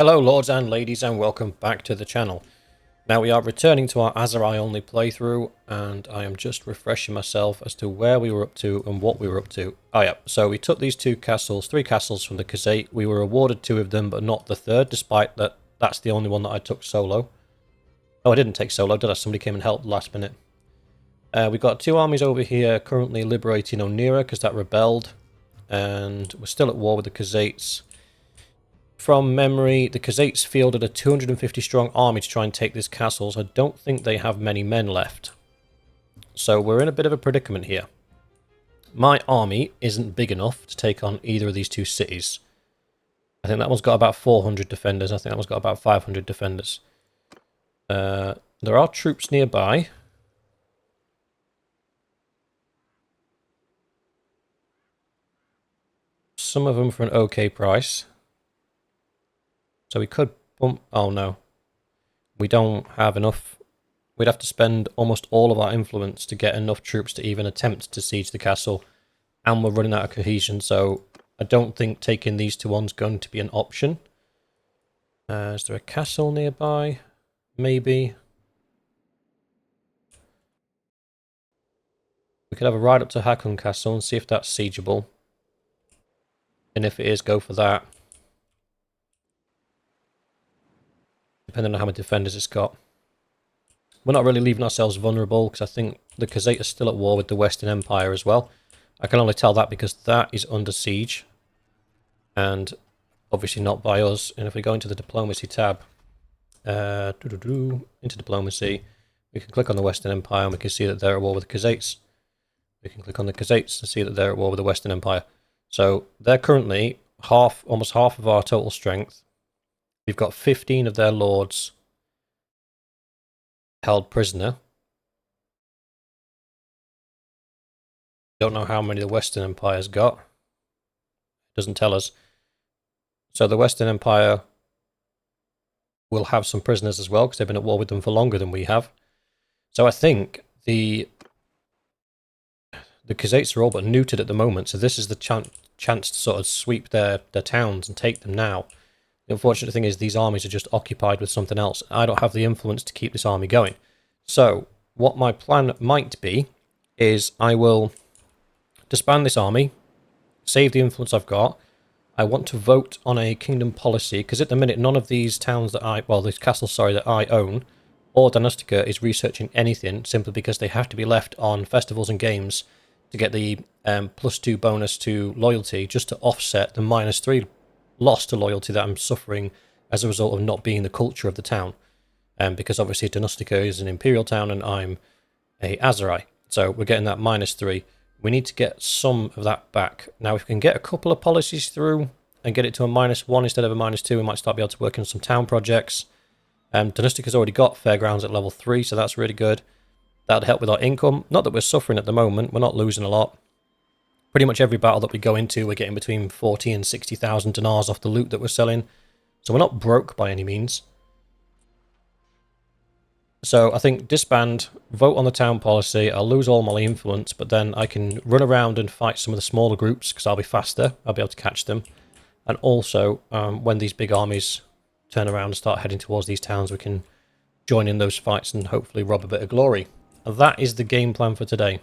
Hello lords and ladies and welcome back to the channel. Now we are returning to our Aserai only playthrough and I am just refreshing myself as to where we were up to and what we were up to. Oh yeah, so we took these three castles from the Khuzait. We were awarded two of them but not the third, despite that that's the only one that I took solo. Oh, I didn't take solo, did I? Somebody came and helped last minute. We've got two armies over here currently liberating Onira because that rebelled, and we're still at war with the Khuzaits. From memory, the Khuzaits fielded a 250 strong army to try and take this castle, so I don't think they have many men left. So we're in a bit of a predicament here. My army isn't big enough to take on either of these two cities. I think that one's got about 400 defenders, I think that one's got about 500 defenders. There are troops nearby. Some of them for an okay price. So we could bump... Oh no. We don't have enough. We'd have to spend almost all of our influence to get enough troops to even attempt to siege the castle. And we're running out of cohesion, so I don't think taking these two on's going to be an option. Is there a castle nearby? Maybe. We could have a ride up to Hakon Castle and see if that's siegeable. And if it is, go for that. Depending on how many defenders it's got. We're not really leaving ourselves vulnerable, because I think the Khuzait are still at war with the Western Empire as well. I can only tell that because that is under siege. And obviously not by us. And if we go into the diplomacy tab, into diplomacy, we can click on the Western Empire and we can see that they're at war with the Khuzaits. We can click on the Khuzaits and see that they're at war with the Western Empire. So they're currently almost half of our total strength. We've got 15 of their lords held prisoner. Don't know how many the Western Empire's got. Doesn't tell us. So the Western Empire will have some prisoners as well, because they've been at war with them for longer than we have. So I think the Khuzaits are all but neutered at the moment, so this is the chance to sort of sweep their towns and take them now. The unfortunate thing is these armies are just occupied with something else. I don't have the influence to keep this army going. So what my plan might be is I will disband this army, save the influence I've got. I want to vote on a kingdom policy, because at the minute none of these towns that these castles, sorry, that I own, or Dynastica is researching anything, simply because they have to be left on festivals and games to get the +2 bonus to loyalty, just to offset the -3 loss to loyalty that I'm suffering as a result of not being the culture of the town. Because obviously Dynastica is an imperial town and I'm a Aserai. So we're getting that -3. We need to get some of that back. Now if we can get a couple of policies through and get it to a -1 instead of a -2, we might start be able to work on some town projects. Dynastica's already got fairgrounds at level 3, so that's really good. That'd help with our income. Not that we're suffering at the moment, we're not losing a lot. Pretty much every battle that we go into, we're getting between 40 and 60,000 dinars off the loot that we're selling. So we're not broke by any means. So I think disband, vote on the town policy, I'll lose all my influence, but then I can run around and fight some of the smaller groups, because I'll be faster, I'll be able to catch them. And also, when these big armies turn around and start heading towards these towns, we can join in those fights and hopefully rob a bit of glory. And that is the game plan for today.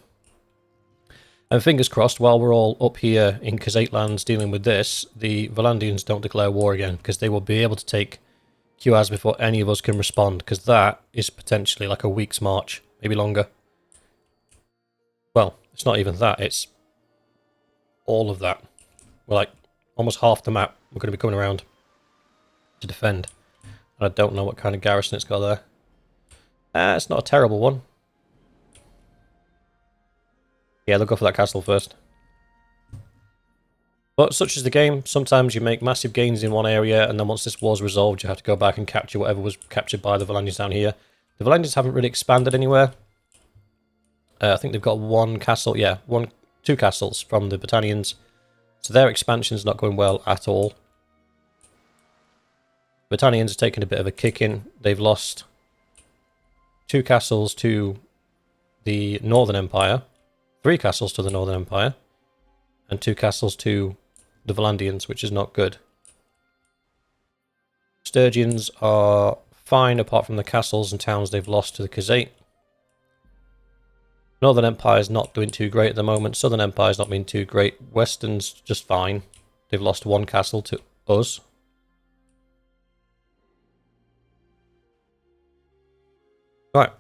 And fingers crossed, while we're all up here in Khuzait lands dealing with this, the Valandians don't declare war again, because they will be able to take Quaz before any of us can respond, because that is potentially like a week's march, maybe longer. Well, it's not even that, it's all of that. We're like almost half the map we're going to be coming around to defend. And I don't know what kind of garrison it's got there. It's not a terrible one. Yeah, they'll go for that castle first. But such is the game. Sometimes you make massive gains in one area, and then once this war's resolved, you have to go back and capture whatever was captured by the Valandians down here. The Valandians haven't really expanded anywhere. I think they've got one castle, yeah, two castles from the Battanians. So their expansion's not going well at all. Battanians are taking a bit of a kicking. They've lost 2 castles to the Northern Empire, 3 castles to the Northern Empire, and 2 castles to the Valandians, which is not good. Sturgians are fine apart from the castles and towns they've lost to the Khuzait. Northern Empire's not doing too great at the moment. Southern Empire's not been too great. Western's just fine. They've lost one castle to us. Right.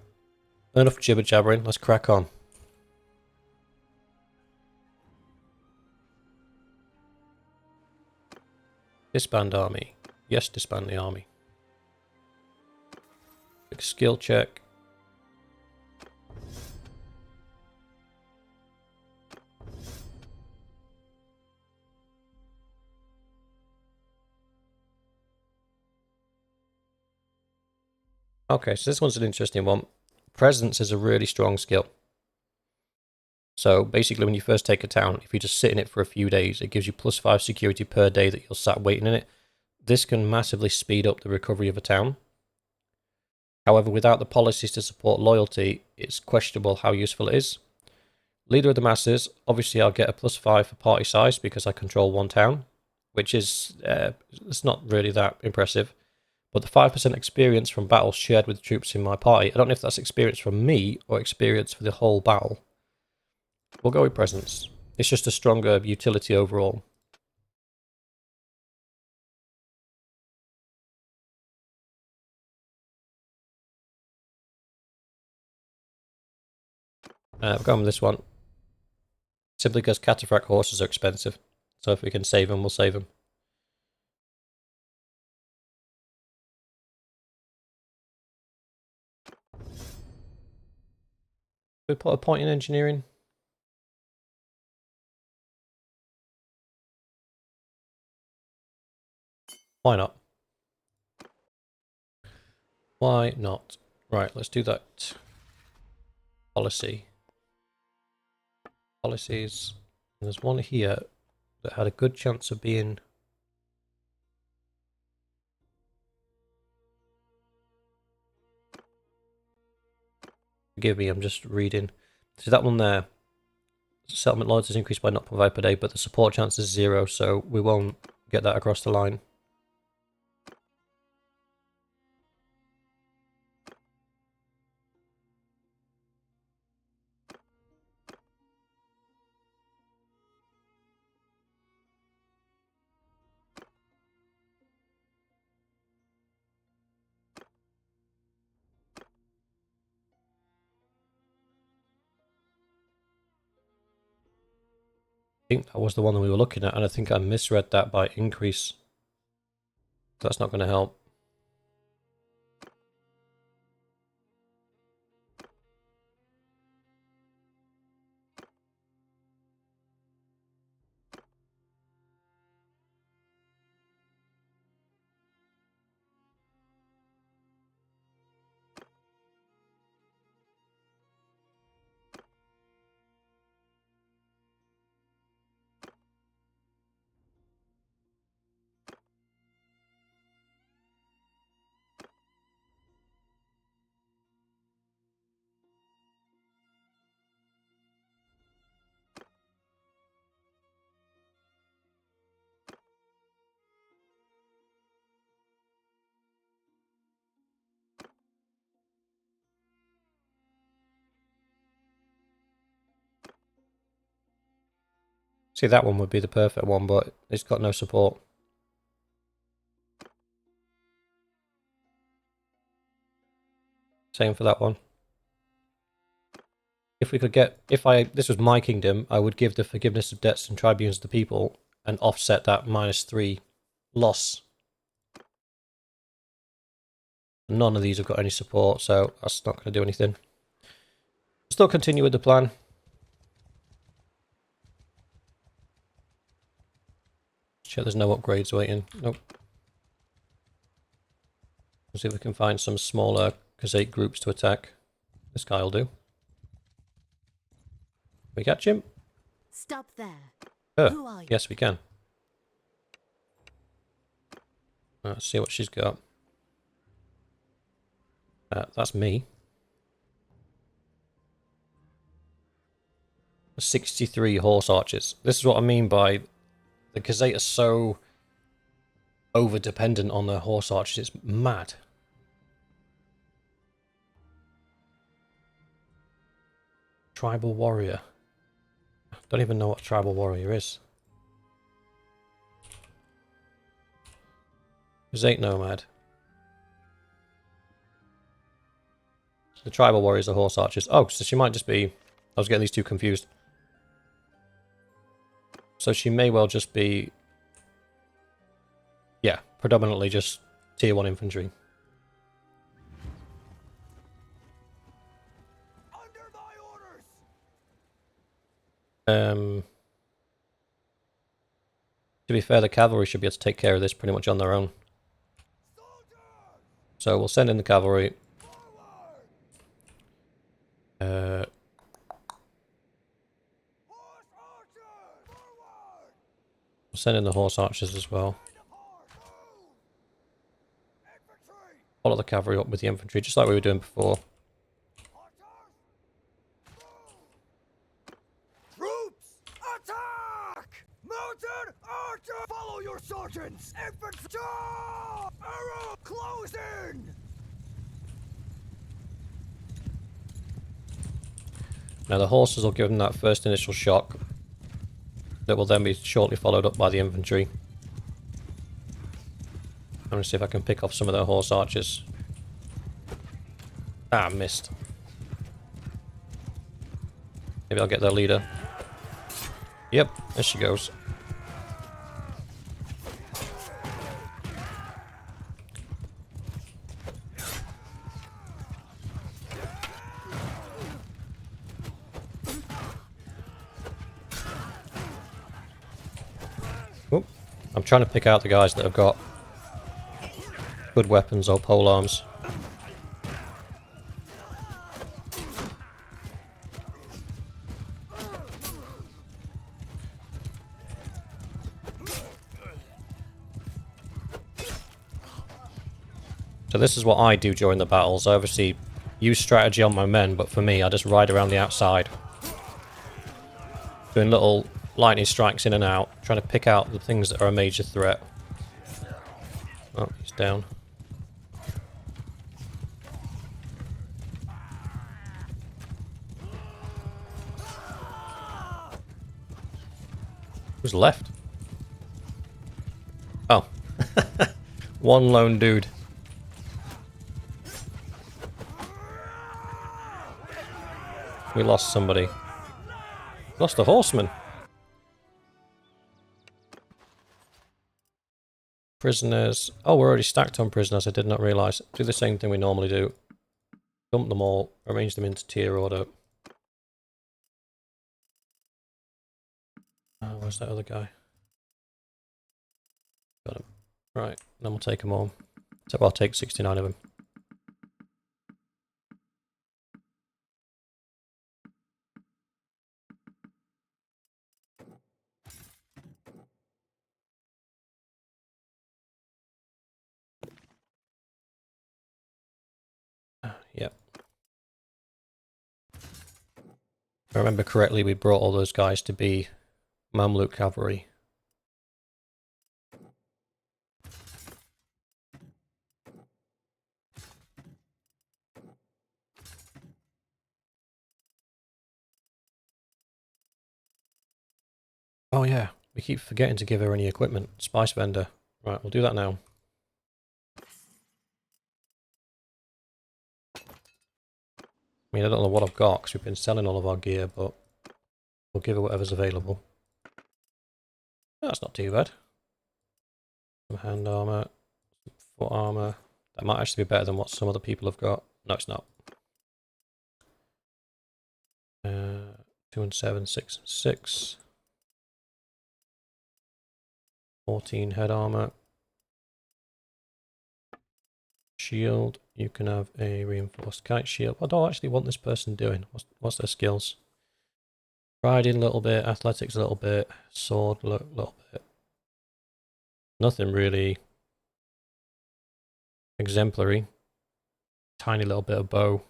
Enough jibber jabbering. Let's crack on. Disband army. Yes, disband the army. Quick skill check. Okay, so this one's an interesting one. Presence is a really strong skill. So basically when you first take a town, if you just sit in it for a few days, it gives you +5 security per day that you're sat waiting in it. This can massively speed up the recovery of a town. However, without the policies to support loyalty, it's questionable how useful it is. Leader of the masses, obviously I'll get a +5 for party size because I control one town, which is it's not really that impressive. But the 5% experience from battles shared with troops in my party, I don't know if that's experience from me or experience for the whole battle. We'll go with presence. It's just a stronger utility overall. We're going with this one. Simply because cataphract horses are expensive. So if we can save them, we'll save them. We put a point in engineering. Why not? Why not? Right, let's do that. Policy. Policies. And there's one here that had a good chance of being... Forgive me, I'm just reading. See that one there? Settlement loads is increased by 0.5 per day, but the support chance is 0, so we won't get that across the line. I think that was the one that we were looking at, and I think I misread that by increase. That's not going to help. See, that one would be the perfect one, but it's got no support. Same for that one. If we could get, this was my kingdom, I would give the forgiveness of debts and tribunes to the people and offset that -3 loss. None of these have got any support, so that's not going to do anything. Still continue with the plan. Check there's no upgrades waiting. Nope. Let's see if we can find some smaller Khuzait groups to attack. This guy will do. Can we catch him? Stop there. Oh, Who are you? yes we can. Let's see what she's got. That's me. 63 horse archers. This is what I mean by the Khuzait are so over dependent on their horse archers. It's mad. Tribal warrior. Don't even know what tribal warrior is. Khuzait nomad. The tribal warriors are horse archers. Oh, so she might just be... I was getting these two confused. So she may well just be... Yeah, predominantly just tier 1 infantry. Under my orders. To be fair, the cavalry should be able to take care of this pretty much on their own. So we'll send in the cavalry. We'll send in the horse archers as well. Follow the cavalry up with the infantry, just like we were doing before. Troops, attack! Mounted archer, follow your sergeants. Infantry, arrow, close in. Now the horses will give them that first initial shock that will then be shortly followed up by the infantry. I'm going to see if I can pick off some of their horse archers. Ah, missed. Maybe I'll get their leader. Yep, there she goes. Oop. I'm trying to pick out the guys that have got good weapons or pole arms. So this is what I do during the battles. I obviously use strategy on my men, but for me, I just ride around the outside. Doing little lightning strikes in and out, trying to pick out the things that are a major threat. Oh, he's down. Who's left? Oh. One lone dude. We lost somebody. Lost a horseman. Prisoners. Oh, we're already stacked on prisoners. I did not realise. Do the same thing we normally do. Dump them all. Arrange them into tier order. Oh, where's that other guy? Got him. Right, then we'll take them all. So I'll take 69 of them. Yep. If I remember correctly, we brought all those guys to be Mamluk cavalry. Oh yeah, we keep forgetting to give her any equipment. Spice vendor. Right, we'll do that now. I mean, I don't know what I've got, because we've been selling all of our gear, but we'll give her whatever's available. That's not too bad. Some hand armour, some foot armour. That might actually be better than what some other people have got. No, it's not. 2 and 7, 6 and 6. 14 head armour. Shield. You can have a reinforced kite shield. What do I actually want this person doing? What's their skills? Riding a little bit, athletics a little bit, sword a little bit. Nothing really exemplary. Tiny little bit of bow.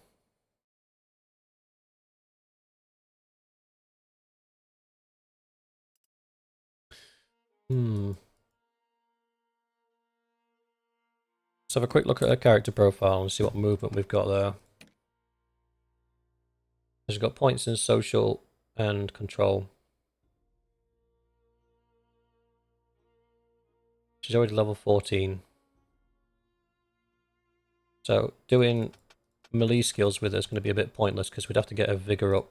Let's have a quick look at her character profile and see what movement we've got there. She's got points in social and control. She's already level 14. So doing melee skills with her is going to be a bit pointless because we'd have to get her vigor up.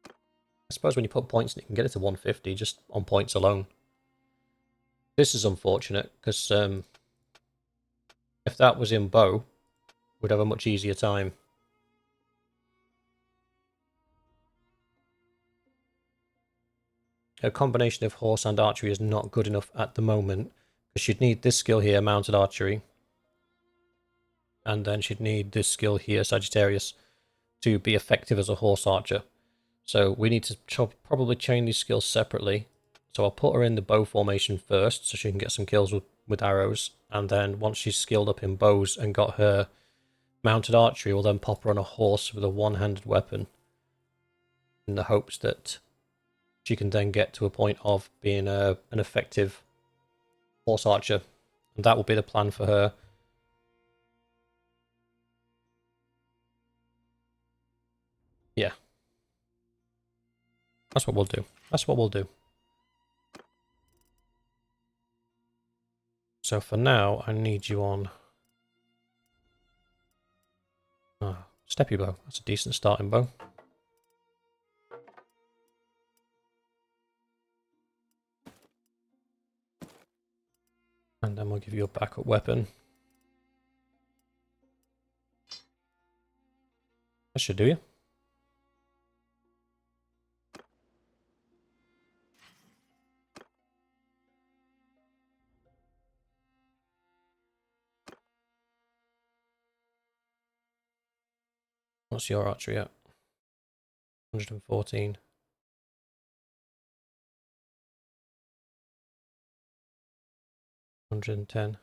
I suppose when you put points in, you can get it to 150 just on points alone. This is unfortunate because if that was in bow, we'd have a much easier time. A combination of horse and archery is not good enough at the moment because she'd need this skill here, mounted archery, and then she'd need this skill here, Sagittarius, to be effective as a horse archer. So we need to probably chain these skills separately. So I'll put her in the bow formation first so she can get some kills with arrows, and then once she's skilled up in bows and got her mounted archery, we'll then pop her on a horse with a one-handed weapon in the hopes that she can then get to a point of being an effective horse archer. And that will be the plan for her. Yeah. That's what we'll do. That's what we'll do. So for now, I need you on... steppy bow. That's a decent starting bow. And then we'll give you a backup weapon. That should do you. What's your archery at? 114. 110.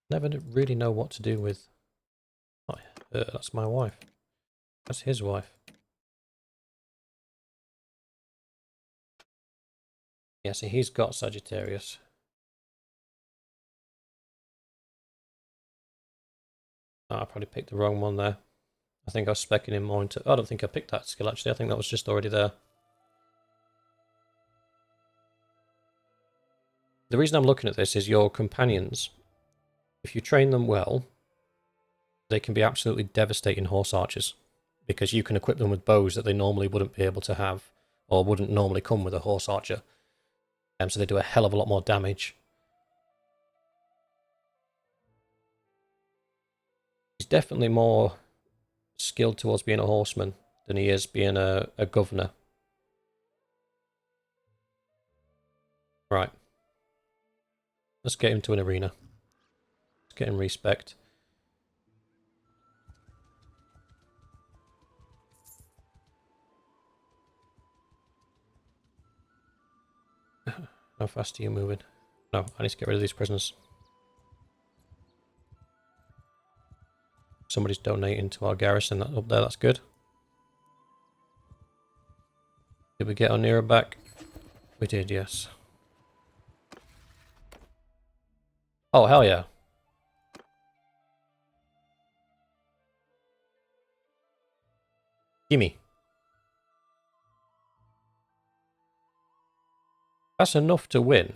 Never really know what to do with... Oh, that's my wife. That's his wife. Yeah, see, he's got Sagittarius. Oh, I probably picked the wrong one there. I think I was specking him more into... I don't think I picked that skill, actually. I think that was just already there. The reason I'm looking at this is your companions. If you train them well, they can be absolutely devastating horse archers. Because you can equip them with bows that they normally wouldn't be able to have, or wouldn't normally come with a horse archer. So they do a hell of a lot more damage. He's definitely more skilled towards being a horseman than he is being a governor. Right. Let's get him to an arena. Let's get him respect. How fast are you moving? No, I need to get rid of these prisoners. Somebody's donating to our garrison up there, that's good. Did we get our Nero back? We did, yes. Oh, hell yeah. Gimme. That's enough to win.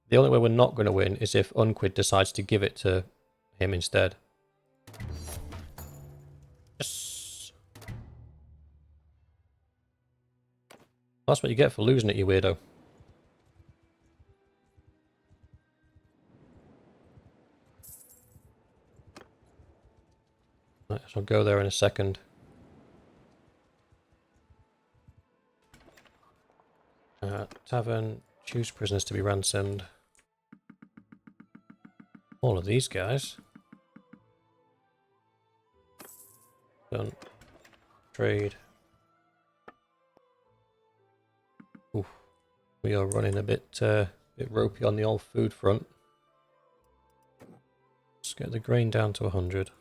The only way we're not going to win is if Unquid decides to give it to him instead. Yes. That's what you get for losing it, you weirdo. Right, so I'll go there in a second. Tavern, choose prisoners to be ransomed. All of these guys. Done. Trade. Oof. We are running a bit ropey on the old food front. Let's get the grain down to 100.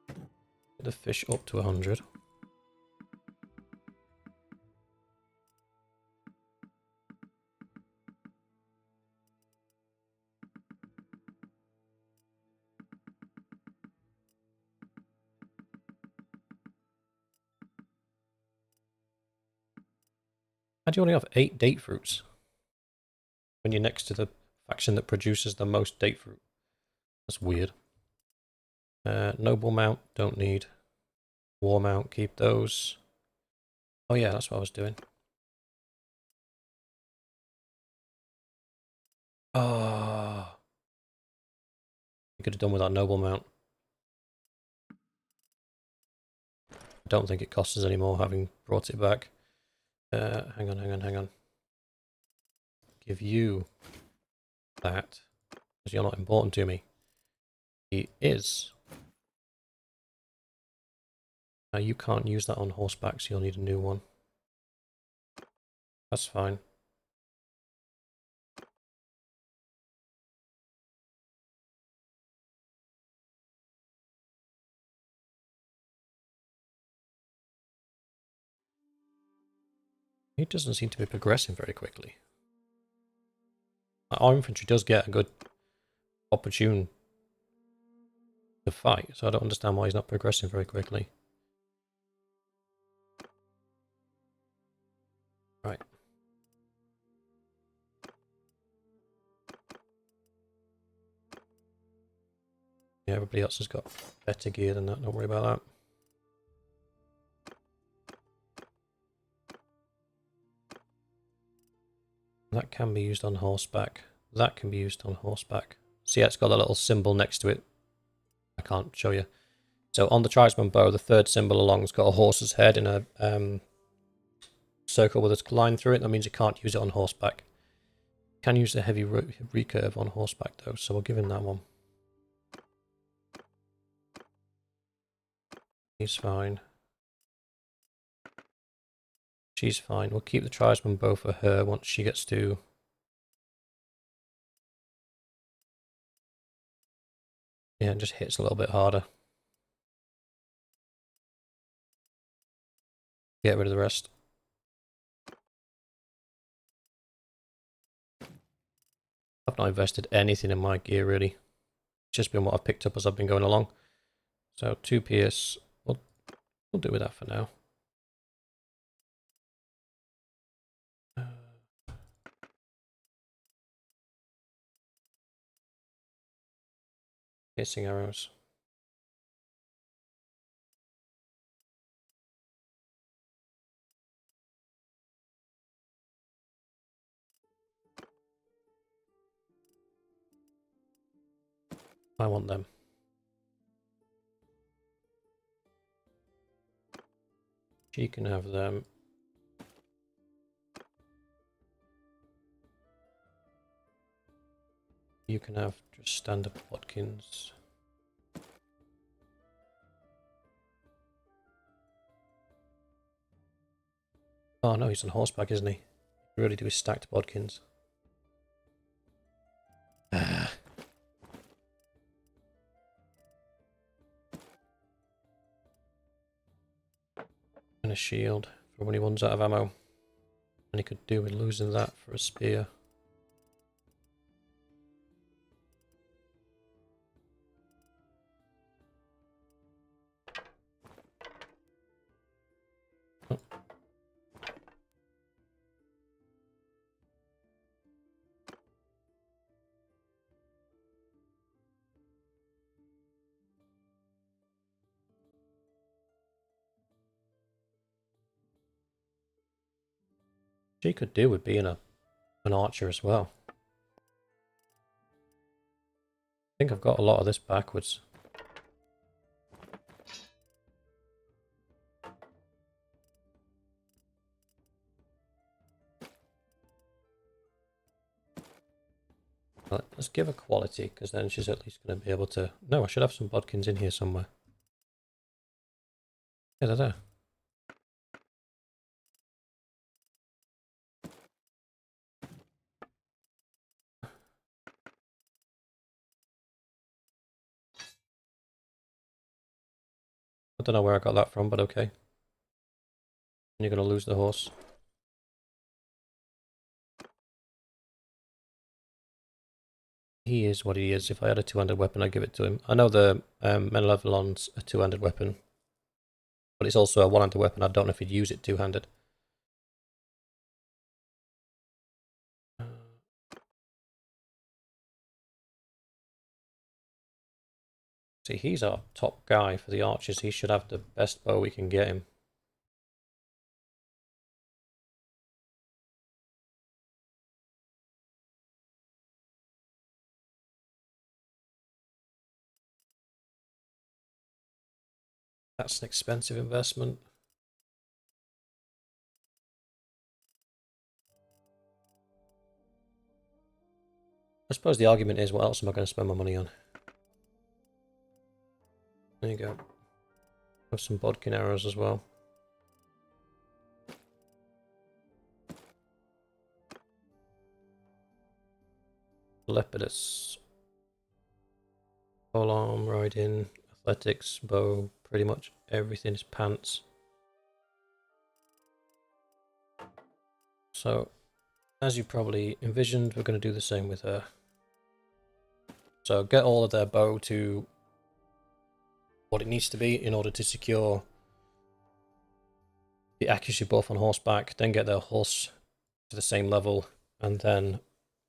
Get the fish up to 100. How do you only have 8 date fruits when you're next to the faction that produces the most date fruit? That's weird. Noble mount, don't need. War mount, keep those. Oh yeah, that's what I was doing. Oh, you could have done with that noble mount. I don't think it costs us any more having brought it back. Hang on. Give you that, because you're not important to me. He is. Now you can't use that on horseback, so you'll need a new one. That's fine. He doesn't seem to be progressing very quickly. Our infantry does get a good opportune to fight, so I don't understand why he's not progressing very quickly. Right. Yeah, everybody else has got better gear than that, don't worry about that. That can be used on horseback. That can be used on horseback. See, it's got a little symbol next to it. I can't show you. So on the tribesman bow, the third symbol along's got a horse's head in a circle with a line through it. That means you can't use it on horseback. Can use the heavy recurve on horseback though, so we'll give him that one. He's fine. She's fine. We'll keep the tribesman bow for her once she gets to... Yeah, it just hits a little bit harder. Get rid of the rest. I've not invested anything in my gear really. It's just been what I've picked up as I've been going along. So 2 pierce, we'll do with that for now. Piercing arrows. I want them. She can have them. You can have just standard Watkins. Oh no, he's on horseback, isn't he? He really do his stacked bodkins. Ah. And a shield for when he runs out of ammo. And he could do with losing that for a spear. Oh. She could do with being an archer as well. I think I've got a lot of this backwards. Let's give her quality, because then she's at least going to be able to... No, I should have some bodkins in here somewhere. Yeah, they're there. I don't know where I got that from, but okay. And you're going to lose the horse. He is what he is. If I had a two-handed weapon, I'd give it to him. I know the Bannerlord's a two-handed weapon, but it's also a one-handed weapon. I don't know if he'd use it two-handed. See, he's our top guy for the archers. He should have the best bow we can get him. That's an expensive investment. I suppose the argument is, what else am I going to spend my money on? There you go. Have some bodkin arrows as well. Lepidus. Polearm, riding, athletics, bow, pretty much everything is pants. So, as you probably envisioned, we're going to do the same with her. So get all of their bow to what it needs to be in order to secure the accuracy buff on horseback, then get their horse to the same level, and then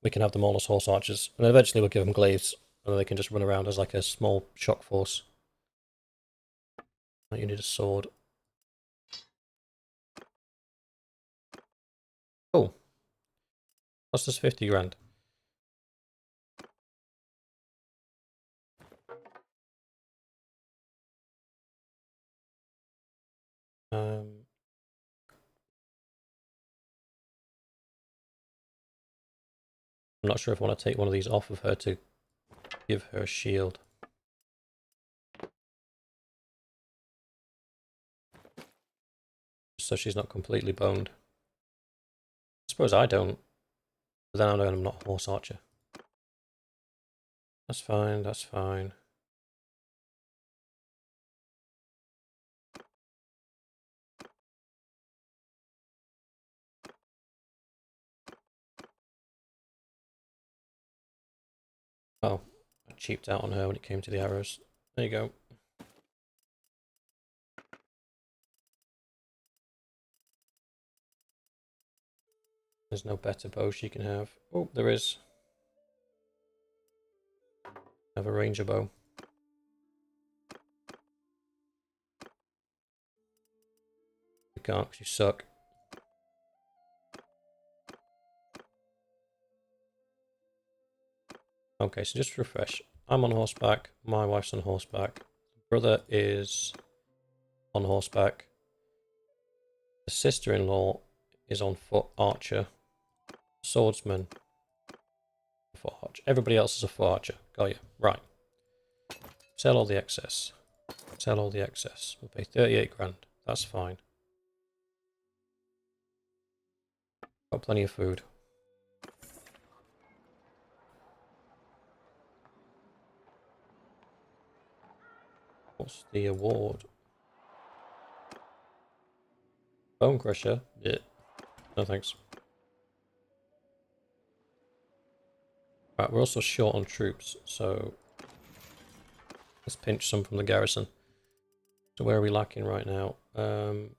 we can have them all as horse archers. And then eventually we'll give them glaives, and then they can just run around as like a small shock force. You need a sword. Oh, that's just 50 grand. I'm not sure if I want to take one of these off of her to give her a shield. So she's not completely boned. I suppose I don't. But then I know I'm not a horse archer. That's fine, that's fine. Oh, I cheaped out on her when it came to the arrows. There you go. There's no better bow she can have. Oh, there is. Have a ranger bow. You can't because you suck. Okay, so just refresh. I'm on horseback. My wife's on horseback. Brother is on horseback. The sister-in-law is on foot archer. Swordsman. Foot archer. Everybody else is a foot archer. Got you. Right. Sell all the excess. Sell all the excess. We'll pay 38 grand. That's fine. Got plenty of food. What's the award? Bone Crusher? Yeah. No thanks. Right, we're also short on troops, so let's pinch some from the garrison. So where are we lacking right now? Do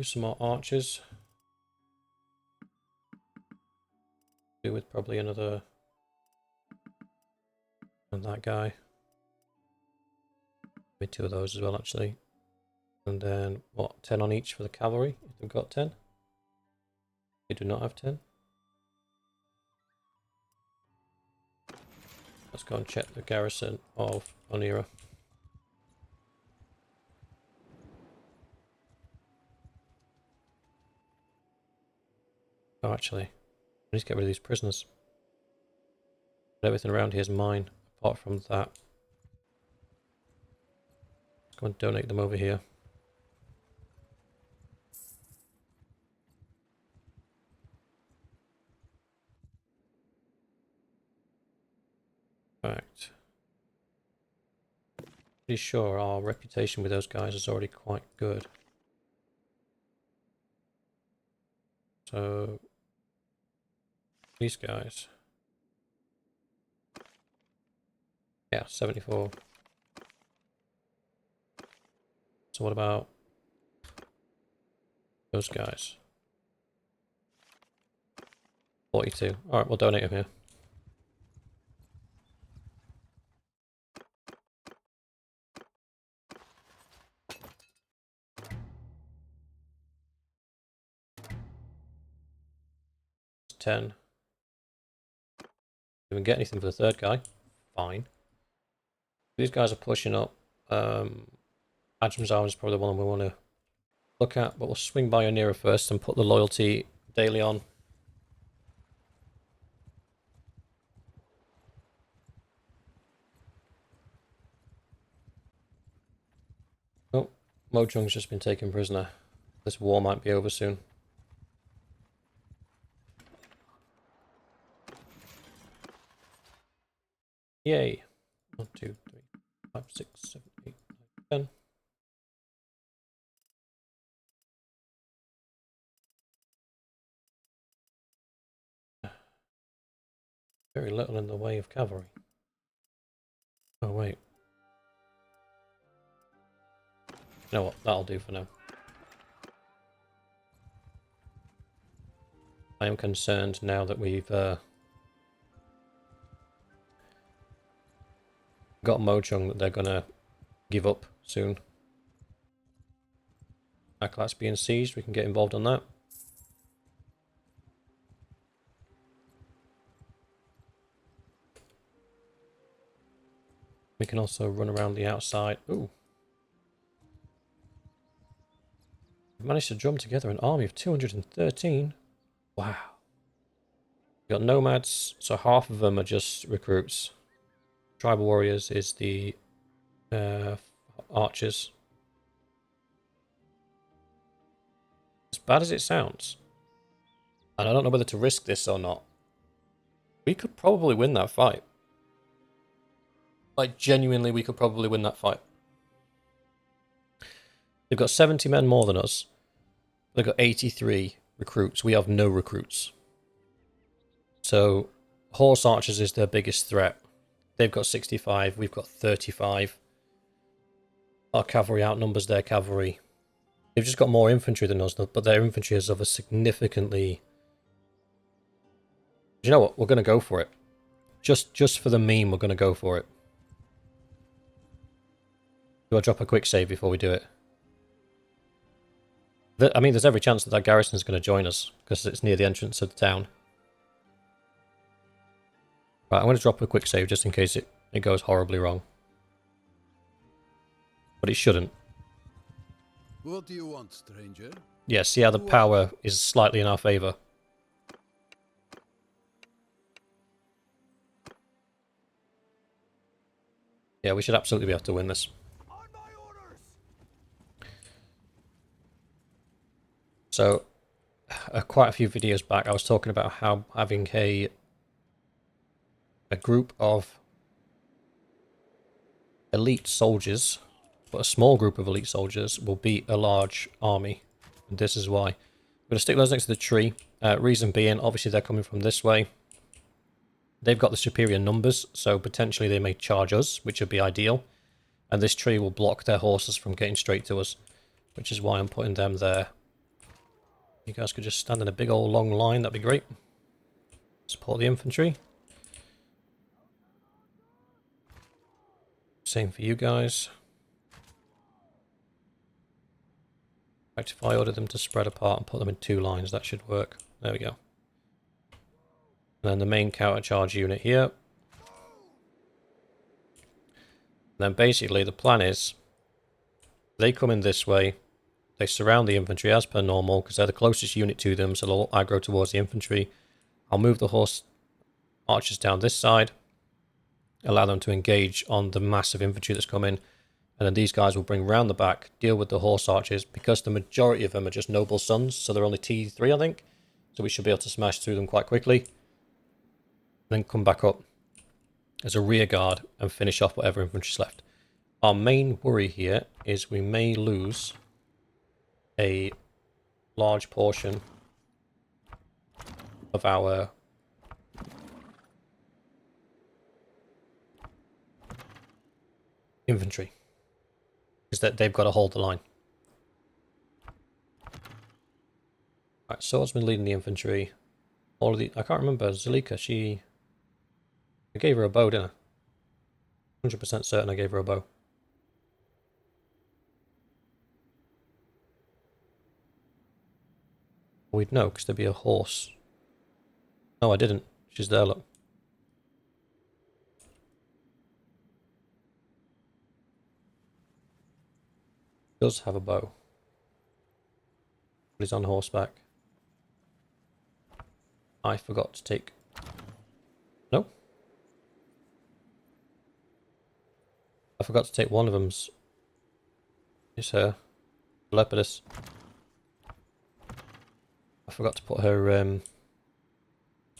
some more archers. Do with probably another... and that guy. Maybe 2 of those as well, actually. And then, what, 10 on each for the cavalry, if they've got 10? They do not have 10. Let's go and check the garrison of Onira. Oh, actually, I need to get rid of these prisoners. But everything around here is mine, apart from that. Let's go and donate them over here. Right. Pretty sure our reputation with those guys is already quite good. So, these guys. Yeah, 74. So what about those guys? 42. Alright, we'll donate them here. 10. Didn't get anything for the third guy. Fine. These guys are pushing up. Adjum's Arm is probably the one we want to look at, but we'll swing by Onira first and put the loyalty daily on. Oh, Mojung's just been taken prisoner. This war might be over soon. Yay. 1, 2, 3, 5, 6, 7, 8, 9, 10. Very little in the way of cavalry. Oh, wait. You know what? That'll do for now. I am concerned now that we've got Mojung that they're going to give up soon. Aklat's being sieged. We can get involved on that. We can also run around the outside. Ooh. We've managed to drum together an army of 213. Wow. We've got nomads, so half of them are just recruits. Tribal warriors is the archers. As bad as it sounds, and I don't know whether to risk this or not, we could probably win that fight. Like, genuinely, we could probably win that fight. They've got 70 men more than us. They've got 83 recruits. We have no recruits. So, horse archers is their biggest threat. They've got 65. We've got 35. Our cavalry outnumbers their cavalry. They've just got more infantry than us, but their infantry is of a significantly... You know what? We're going to go for it. Just for the meme, we're going to go for it. Do I drop a quick save before we do it? I mean, there's every chance that garrison is going to join us, because it's near the entrance of the town. Right, I'm going to drop a quick save just in case it goes horribly wrong. But it shouldn't. What do you want, stranger? Yeah, see how the power is slightly in our favour. Yeah, we should absolutely be able to win this. On my orders! So, quite a few videos back, I was talking about how having a group of elite soldiers, but a small group of elite soldiers, will beat a large army. And this is why. I'm going to stick those next to the tree. Reason being, obviously they're coming from this way. They've got the superior numbers, so potentially they may charge us, which would be ideal. And this tree will block their horses from getting straight to us, which is why I'm putting them there. You guys could just stand in a big old long line, that'd be great. Support the infantry. Same for you guys. In fact, if I order them to spread apart and put them in 2 lines, that should work. There we go. And then the main counter charge unit here. And then basically the plan is, they come in this way, they surround the infantry as per normal, because they're the closest unit to them, so they'll aggro towards the infantry. I'll move the horse archers down this side, allow them to engage on the massive infantry that's coming, and then these guys will bring round the back, deal with the horse archers, because the majority of them are just noble sons, so they're only T3 I think, so we should be able to smash through them quite quickly, then come back up as a rear guard and finish off whatever infantry's left. Our main worry here is we may lose a large portion of our infantry, is that they've got to hold the line. Right, swordsman leading the infantry. All of the, I can't remember, Zalika, I gave her a bow, didn't I? 100% certain I gave her a bow. We'd know, because there'd be a horse No, I didn't. She's there, look. Does have a bow. But he's on horseback. I forgot to take... No. I forgot to take one of them's... Is her leopardess. I forgot to put her,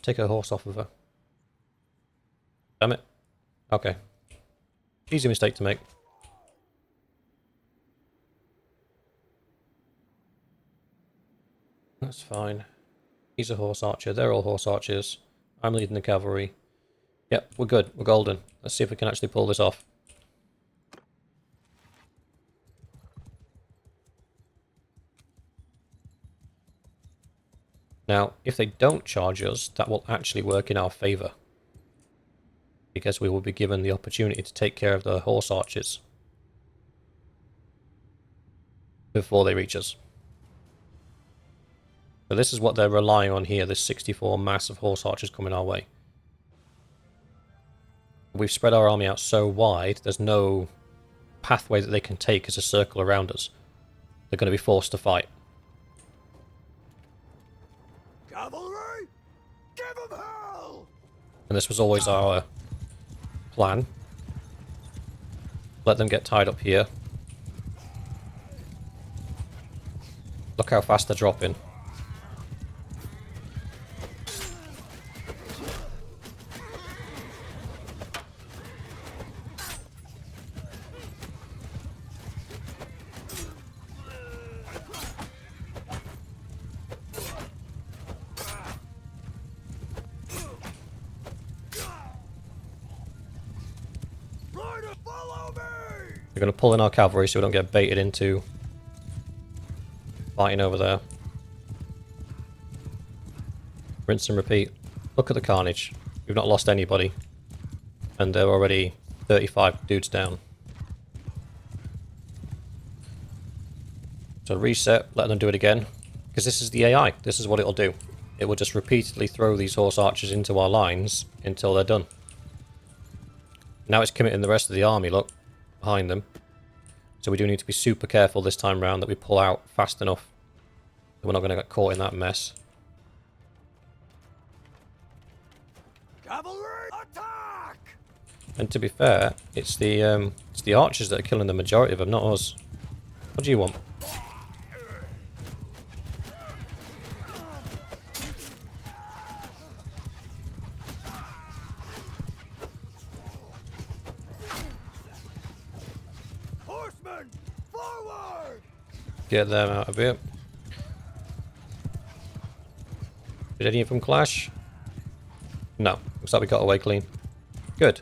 take her horse off of her. Damn it. Okay. Easy mistake to make. That's fine. He's a horse archer. They're all horse archers. I'm leading the cavalry. Yep, we're good. We're golden. Let's see if we can actually pull this off. Now, if they don't charge us, that will actually work in our favour. Because we will be given the opportunity to take care of the horse archers before they reach us. So this is what they're relying on here, this 64 mass of horse archers coming our way. We've spread our army out so wide, there's no pathway that they can take as a circle around us. They're going to be forced to fight. Cavalry, give them hell! And this was always our plan. Let them get tied up here. Look how fast they're dropping. Rider, follow me! We're going to pull in our cavalry so we don't get baited into fighting over there. Rinse and repeat. Look at the carnage. We've not lost anybody. And they're already 35 dudes down. So reset, let them do it again. Because this is the AI. This is what it'll do. It will just repeatedly throw these horse archers into our lines until they're done. Now it's committing the rest of the army, look, behind them. So we do need to be super careful this time round that we pull out fast enough that we're not going to get caught in that mess. Cavalry, attack! And to be fair, it's the archers that are killing the majority of them, not us. What do you want? Horsemen, forward! Get them out of here. Did any of them clash? No. Looks like we got away clean. Good.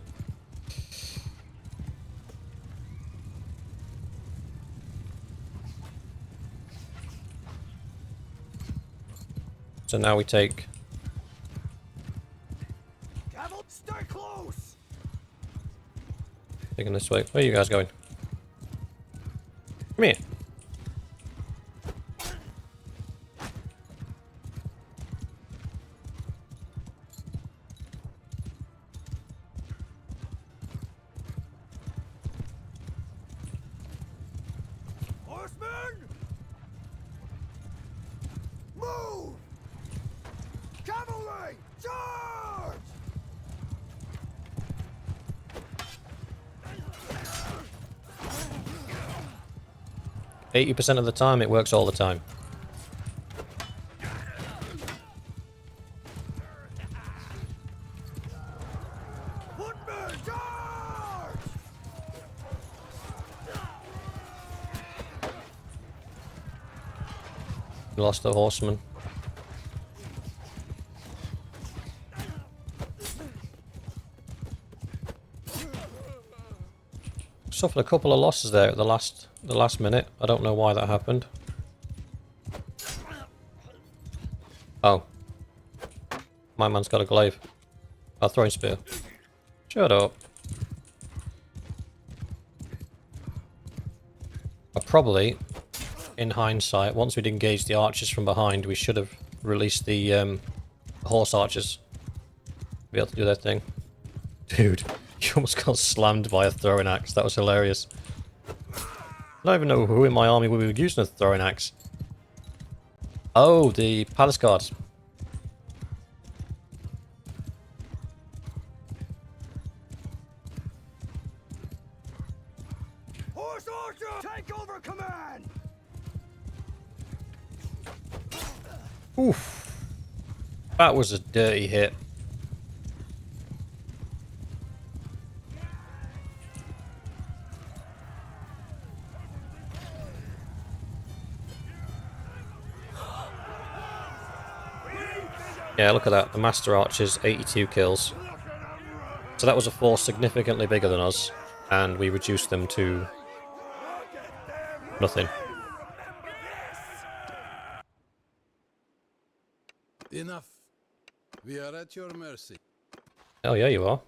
So now we take... Cavalry, stay close! Taking this way. Where are you guys going? Come here. Horsemen! Move! Cavalry, charge! 80% of the time, it works all the time. Footmen, charge! We lost the horseman. Suffered a couple of losses there at the last minute. I don't know why that happened. Oh. My man's got a glaive. A throwing spear. Shut up. Probably, in hindsight, once we'd engaged the archers from behind, we should have released the horse archers be able to do their thing. Dude, you almost got slammed by a throwing axe. That was hilarious. I don't even know who in my army would be using a throwing axe. Oh, the palace guards. Horse archer! Take over command! Oof. That was a dirty hit. Yeah, look at that. The Master Archer's 82 kills. So that was a force significantly bigger than us, and we reduced them to nothing. Enough. We are at your mercy. Oh yeah, you are.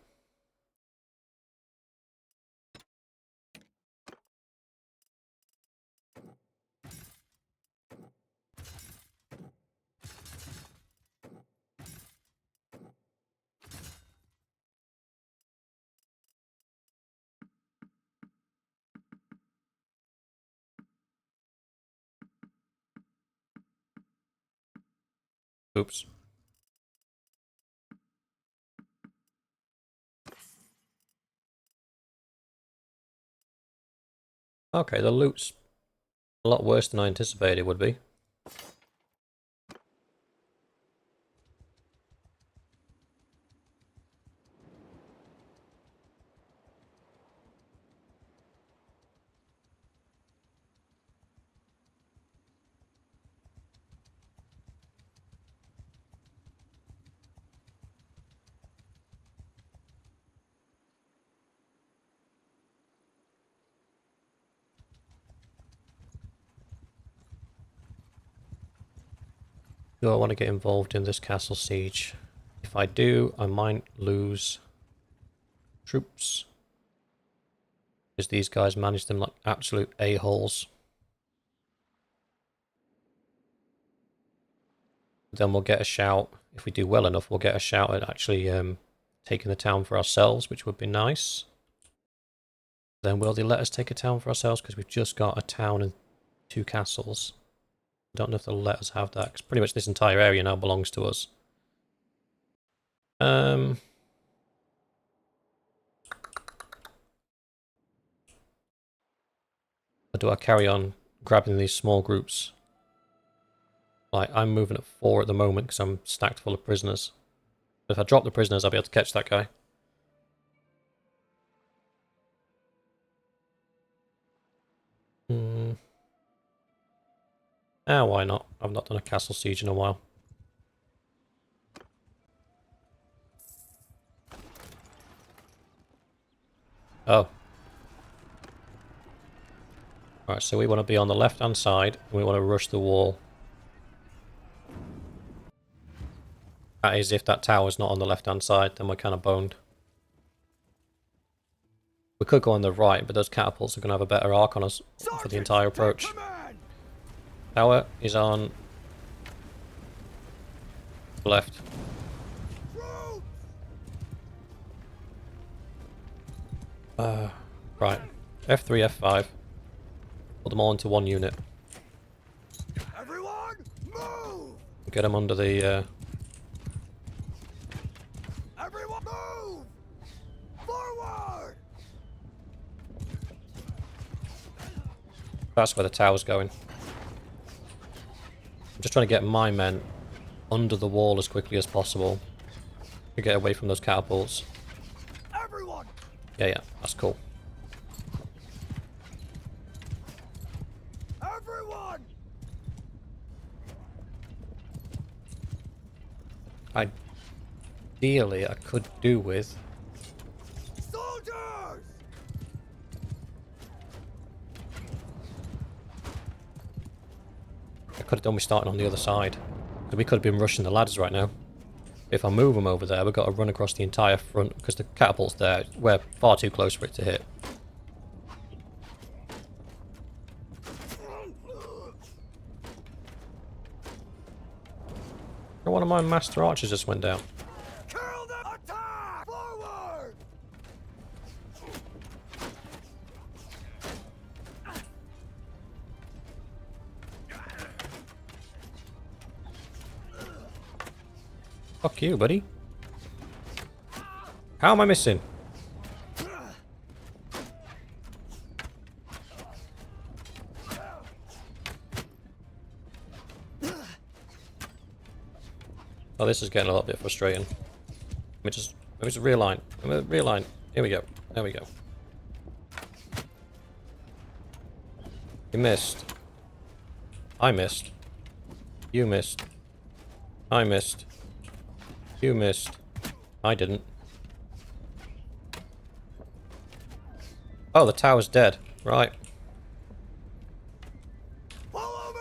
Oops. Okay, the loot's a lot worse than I anticipated it would be. Do I want to get involved in this castle siege? If I do, I might lose troops. Because these guys manage them like absolute a-holes. Then we'll get a shout. If we do well enough, we'll get a shout at actually taking the town for ourselves, which would be nice. Then will they let us take a town for ourselves? Because we've just got a town and 2 castles. I don't know if they'll let us have that, because pretty much this entire area now belongs to us. Or do I carry on grabbing these small groups? Like, I'm moving at 4 at the moment because I'm stacked full of prisoners. But if I drop the prisoners, I'll be able to catch that guy. Ah, why not? I've not done a castle siege in a while. Oh. Alright, so we want to be on the left-hand side, and we want to rush the wall. That is, if that tower's not on the left-hand side, then we're kind of boned. We could go on the right, but those catapults are going to have a better arc on us for the entire approach. Tower is on the left. Right. F3, F5. Put them all into one unit. Everyone, move! Get them under the... Everyone, move! Forward! That's where the tower's going. I'm just trying to get my men under the wall as quickly as possible to get away from those catapults. Everyone! Yeah, that's cool. Everyone! Ideally, I could do with... Soldiers! I could have done with starting on the other side. Because we could have been rushing the ladders right now. If I move them over there, we've got to run across the entire front, because the catapult's there. We're far too close for it to hit. One of my master archers just went down. Kill them! Attack! Fuck you, buddy. How am I missing? Oh, this is getting a little bit frustrating. Let me just realign. Realign. Here we go. There we go. You missed. I missed. You missed. I missed. You missed. I didn't. Oh, the tower's dead. Right. Follow me!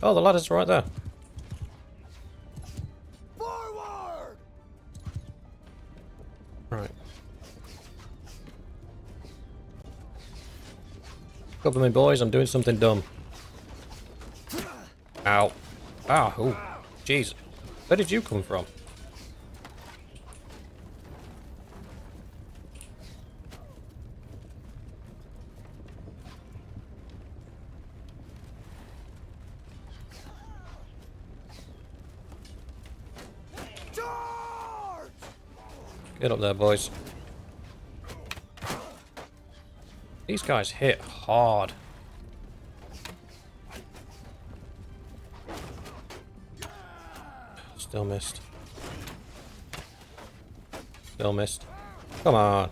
Oh, the ladder's right there. Forward! Right. Cover me, boys. I'm doing something dumb. Ow. Ah, oh. Jeez. Where did you come from? Charge! Get up there, boys. These guys hit hard. Still missed. Still missed. Come on.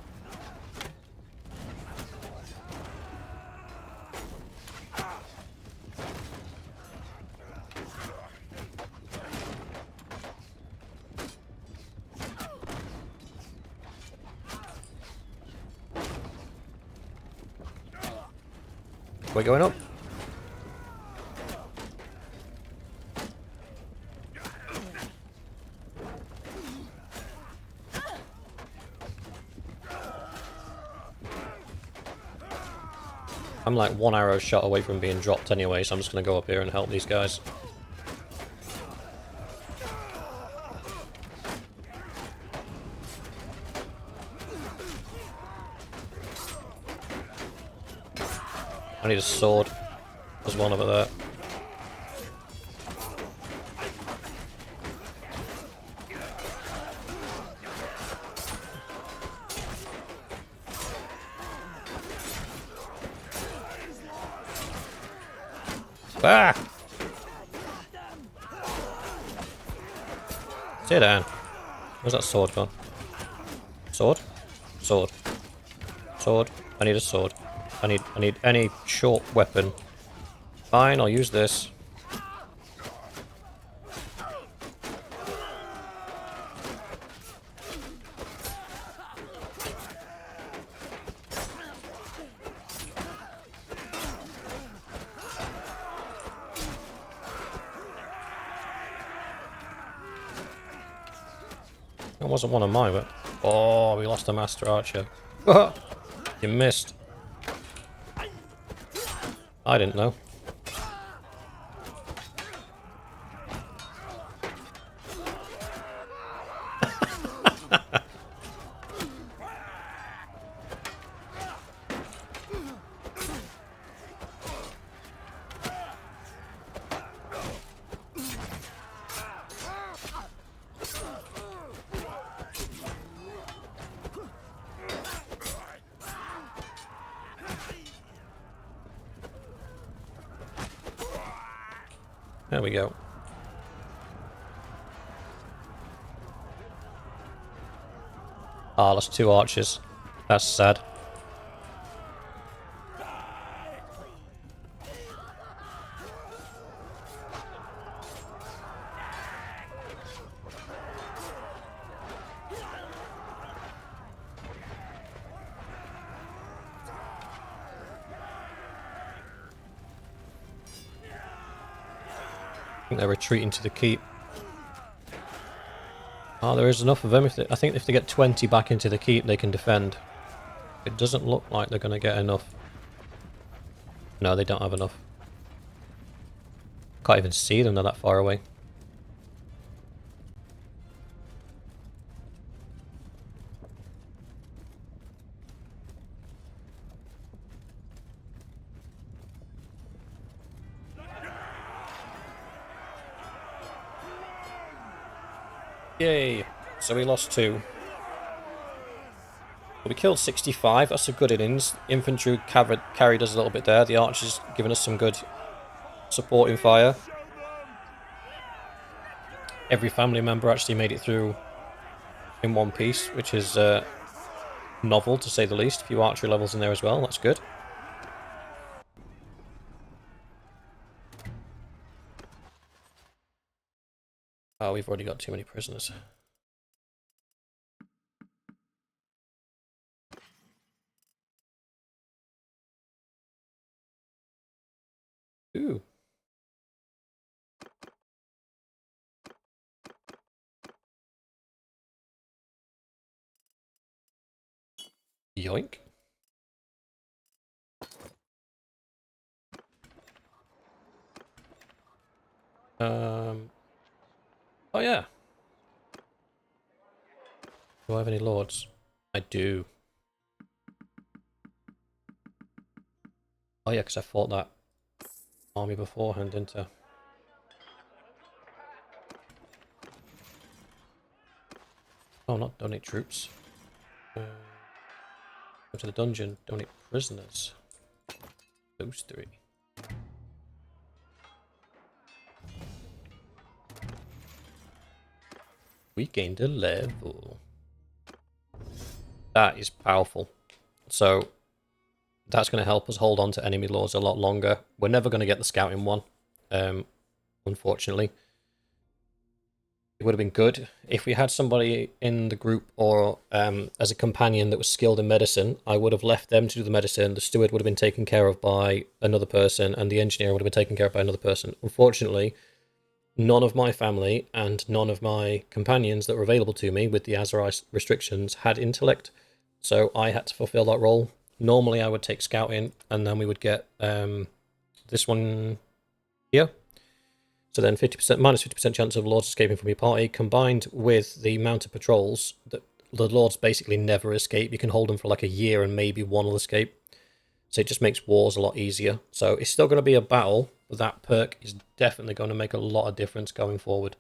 We're going up. I'm like one arrow shot away from being dropped anyway, so I'm just going to go up here and help these guys. I need a sword. There's one over there. Ah! Sit down. Where's that sword gone? Sword? Sword. Sword. I need a sword. I need any short weapon. Fine, I'll use this. That wasn't one of mine, but... Oh, we lost a Master Archer. You missed. I didn't know. There we go. Ah, that's two archers. That's sad. I think they're retreating to the keep. Oh, there is enough of them. I think if they get 20 back into the keep, they can defend. It doesn't look like they're going to get enough. No, they don't have enough. Can't even see them, they're that far away. Yay! So we lost 2. But we killed 65, that's a good innings. Infantry carried us a little bit there. The archers giving us some good supporting fire. Every family member actually made it through in one piece, which is novel to say the least. A few archery levels in there as well, that's good. Oh, we've already got too many prisoners. Ooh. Yoink. Oh yeah. Do I have any lords? I do. Oh yeah, because I fought that army beforehand, didn't I? Oh, not donate troops. Go to the dungeon, donate prisoners. Those 3. We gained a level. That is powerful. So, that's going to help us hold on to enemy lords a lot longer. We're never going to get the scouting one, unfortunately. It would have been good if we had somebody in the group or as a companion that was skilled in medicine. I would have left them to do the medicine. The steward would have been taken care of by another person, and the engineer would have been taken care of by another person. Unfortunately, none of my family and none of my companions that were available to me with the Aserai restrictions had intellect, so I had to fulfill that role. Normally, I would take scouting, and then we would get this one here. So then 50%, minus 50% chance of lords escaping from your party, combined with the amount of patrols that the lords basically never escape. You can hold them for like a year and maybe one will escape. So it just makes wars a lot easier. So it's still going to be a battle, but that perk is definitely going to make a lot of difference going forward.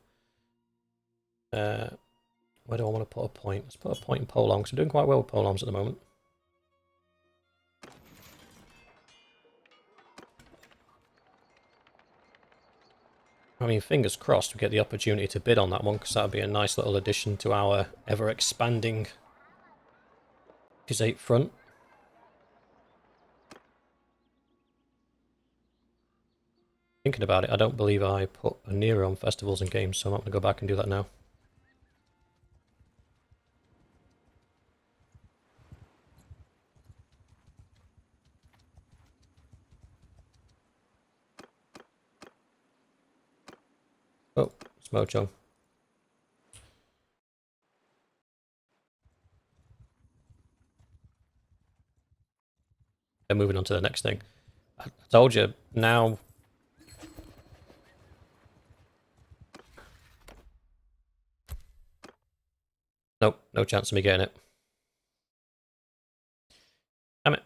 Where do I want to put a point? Let's put a point in polearm, because I'm doing quite well with polearms at the moment. I mean, fingers crossed we get the opportunity to bid on that one, because that would be a nice little addition to our ever-expanding Khuzait front. Thinking about it, I don't believe I put a Nero on festivals and games, so I'm not going to go back and do that now. Oh, it's Mojo. They're moving on to the next thing. I told you, now... Nope, no chance of me getting it. Damn it.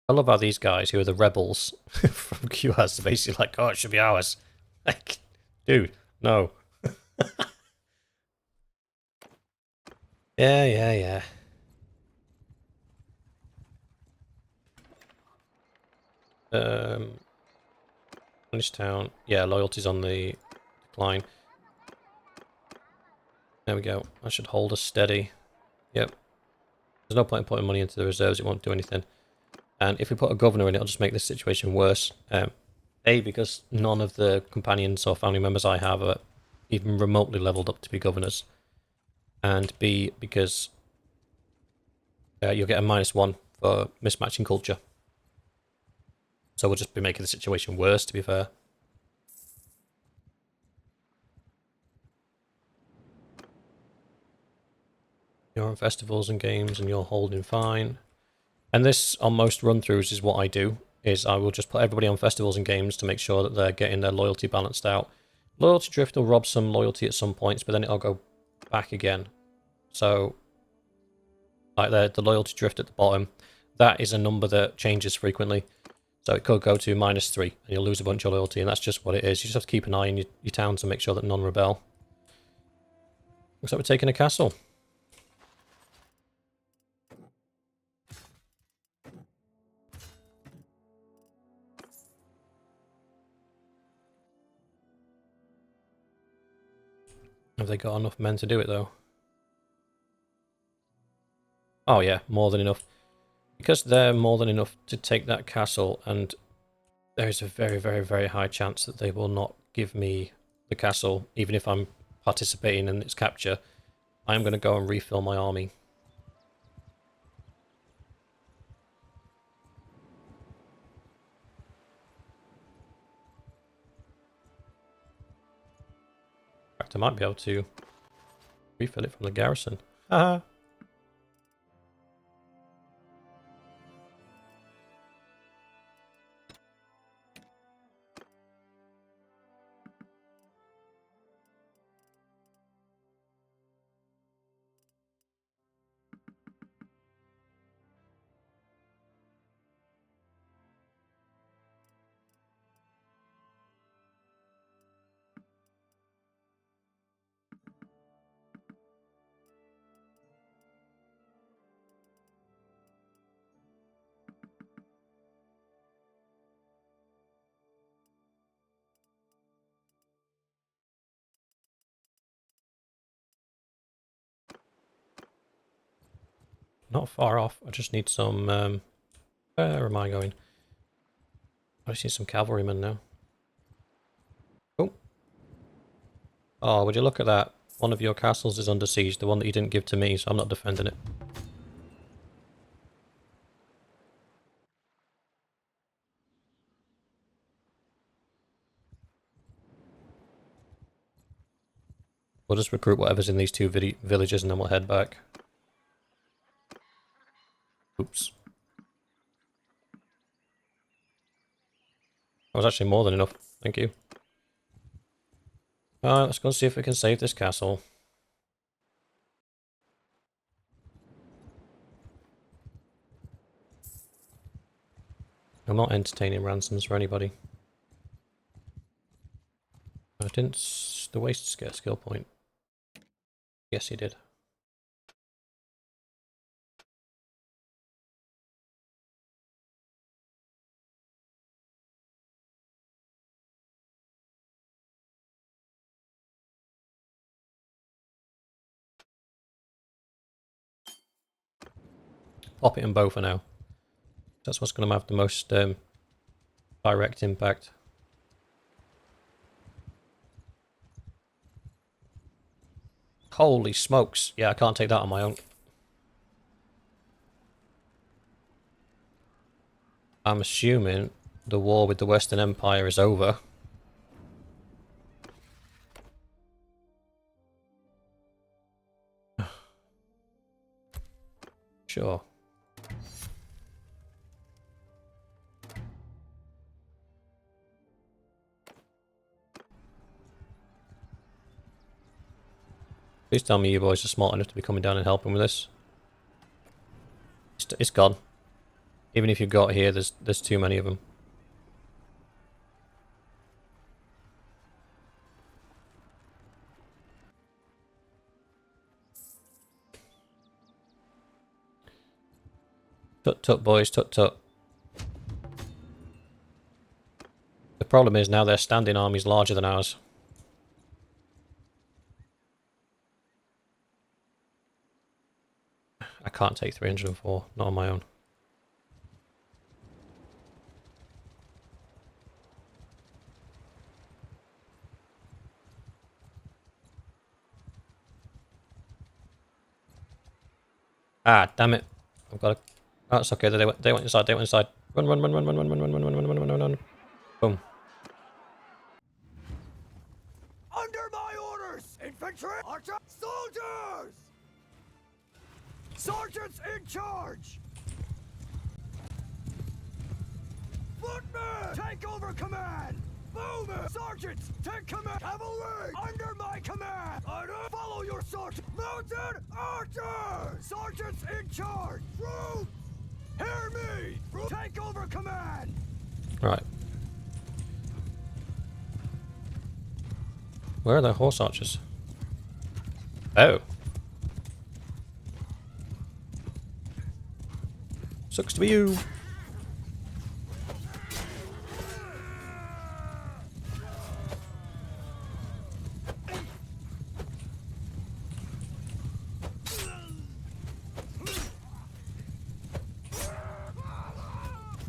I love how these guys, who are the rebels from QS, are basically like, oh, it should be ours. Like, dude, no. Yeah. Punish town. Yeah, loyalty's on the decline. There we go. I should hold us steady. Yep. There's no point in putting money into the reserves, it won't do anything. And if we put a governor in, it'll just make this situation worse. A, because none of the companions or family members I have are even remotely leveled up to be governors. And B, because you'll get a -1 for mismatching culture. So we'll just be making the situation worse, to be fair. You're on festivals and games and you're holding fine. And this, on most run-throughs, is what I do, is I will just put everybody on festivals and games to make sure that they're getting their loyalty balanced out. Loyalty drift will rob some loyalty at some points, but then it'll go back again. So, like the loyalty drift at the bottom, that is a number that changes frequently. So it could go to -3, and you'll lose a bunch of loyalty, and that's just what it is. You just have to keep an eye on your towns and make sure that none rebel. Looks like we're taking a castle. Have they got enough men to do it, though? Oh yeah, more than enough. Because they're more than enough to take that castle, and there is a very, very, very high chance that they will not give me the castle, even if I'm participating in its capture. I'm going to go and refill my army. In fact, I might be able to refill it from the garrison. Haha. Not far off. I just need some... where am I going? I just need some cavalrymen now. Oh. Oh, would you look at that? One of your castles is under siege, the one that you didn't give to me, so I'm not defending it. We'll just recruit whatever's in these two villages and then we'll head back. Oops. That was actually more than enough. Thank you. Alright, let's go see if we can save this castle. I'm not entertaining ransoms for anybody. I didn't... the wastes get a skill point. Yes, he did. Pop it in both for now. That's what's going to have the most direct impact. Holy smokes. Yeah, I can't take that on my own. I'm assuming the war with the Western Empire is over. Sure. Please tell me you boys are smart enough to be coming down and helping with this. It's gone. Even if you've got here, there's too many of them. Tut tut boys, tut tut. The problem is now their standing army's larger than ours. I can't take 304, not on my own. Ah, damn it. I've got to... Oh, it's okay, they went inside, they went inside. Run, run, run, run, run, run, run, run, run, run, run, run, run, run. Boom. Under my orders! Infantry! Archer! Soldiers! Sergeants in charge! Footmen! Take over command! Bowmen! Sergeants, take command! Cavalry! Under my command! Follow your sergeant! Mounted archers! Sergeants in charge! Troops! Hear me! Take over command! Right. Where are the horse archers? Oh. Sucks to be you.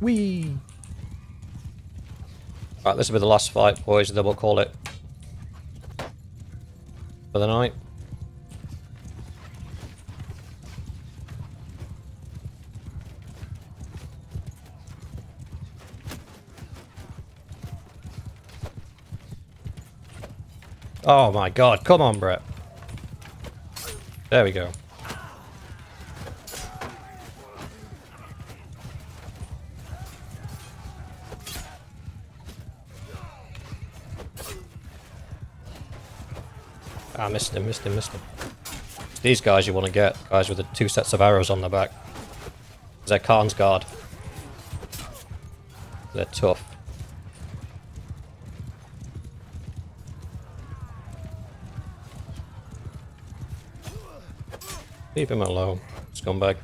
Whee! Right, this will be the last fight, boys, then we'll call it for the night. Oh my god, come on, Brett. There we go. Ah, missed him. It's these guys you want to get. Guys with the 2 sets of arrows on their back. They're Khan's guard. They're tough. Leave him alone, scumbag.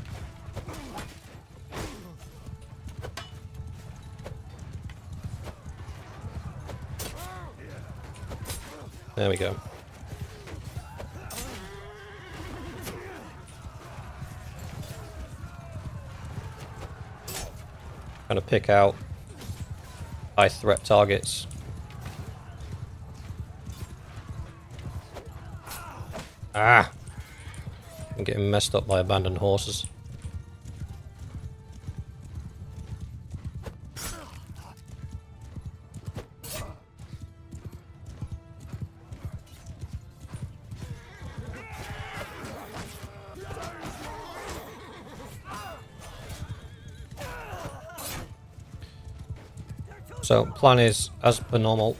There we go. Trying to pick out high threat targets. Ah! I'm getting messed up by abandoned horses. So, plan is, as per normal,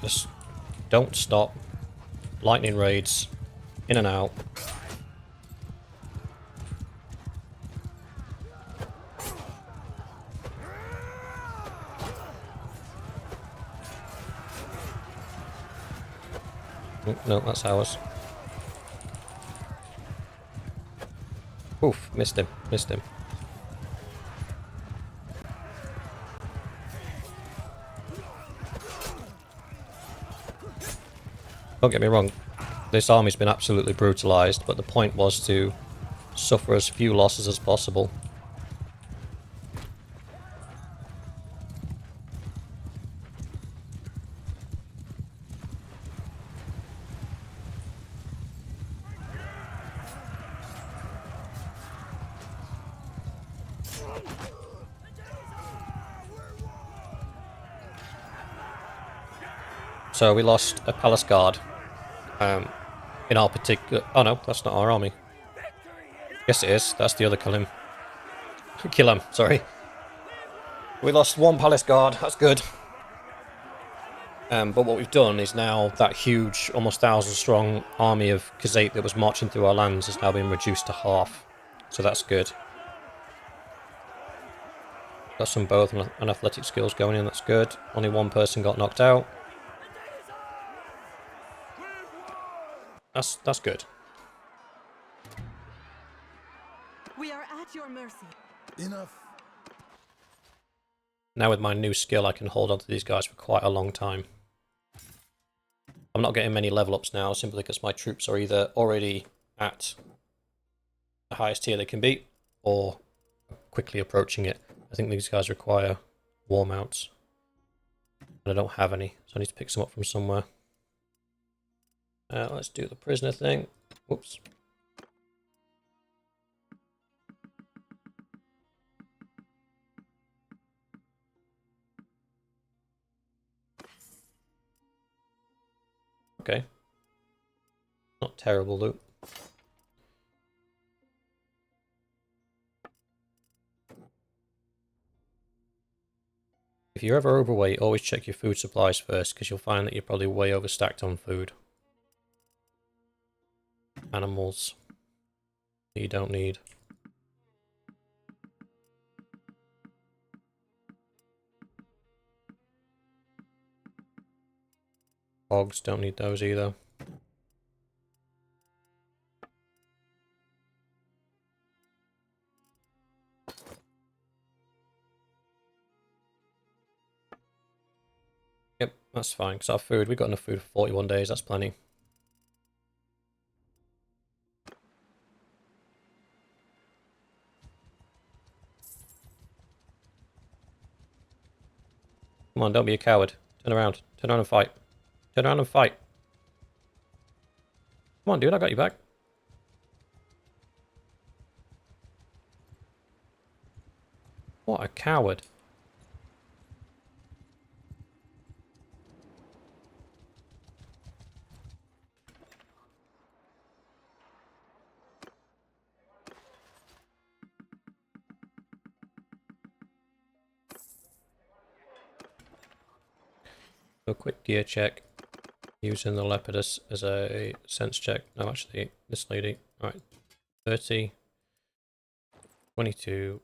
just don't stop. Lightning raids, in and out. Oh, no, that's ours. Oof, missed him. Don't get me wrong, this army's been absolutely brutalized, but the point was to suffer as few losses as possible. So we lost a palace guard. In our particular... Oh no, that's not our army. Yes it is, that's the other Kill him, sorry. We lost 1 palace guard, that's good. But what we've done is now that huge, almost 1,000 strong army of Khuzait that was marching through our lands has now been reduced to half. So that's good. Got some both and athletic skills going in, that's good. Only 1 person got knocked out. That's good. We are at your mercy. Enough. Now with my new skill I can hold on to these guys for quite a long time. I'm not getting many level ups now simply because my troops are either already at the highest tier they can be or quickly approaching it. I think these guys require war mounts. And I don't have any, so I need to pick some up from somewhere. Let's do the prisoner thing. Whoops. Okay. Not terrible loot. If you're ever overweight, always check your food supplies first, because you'll find that you're probably way overstacked on food. Animals that you don't need. Hogs, don't need those either. Yep, that's fine, because our food, we've got enough food for 41 days, that's plenty. Come on, don't be a coward. Turn around. Turn around and fight. Turn around and fight. Come on, dude, I got you back. What a coward. Do a quick gear check. Using the Leopardus as a sense check. No, actually, this lady. Alright. 30. 22.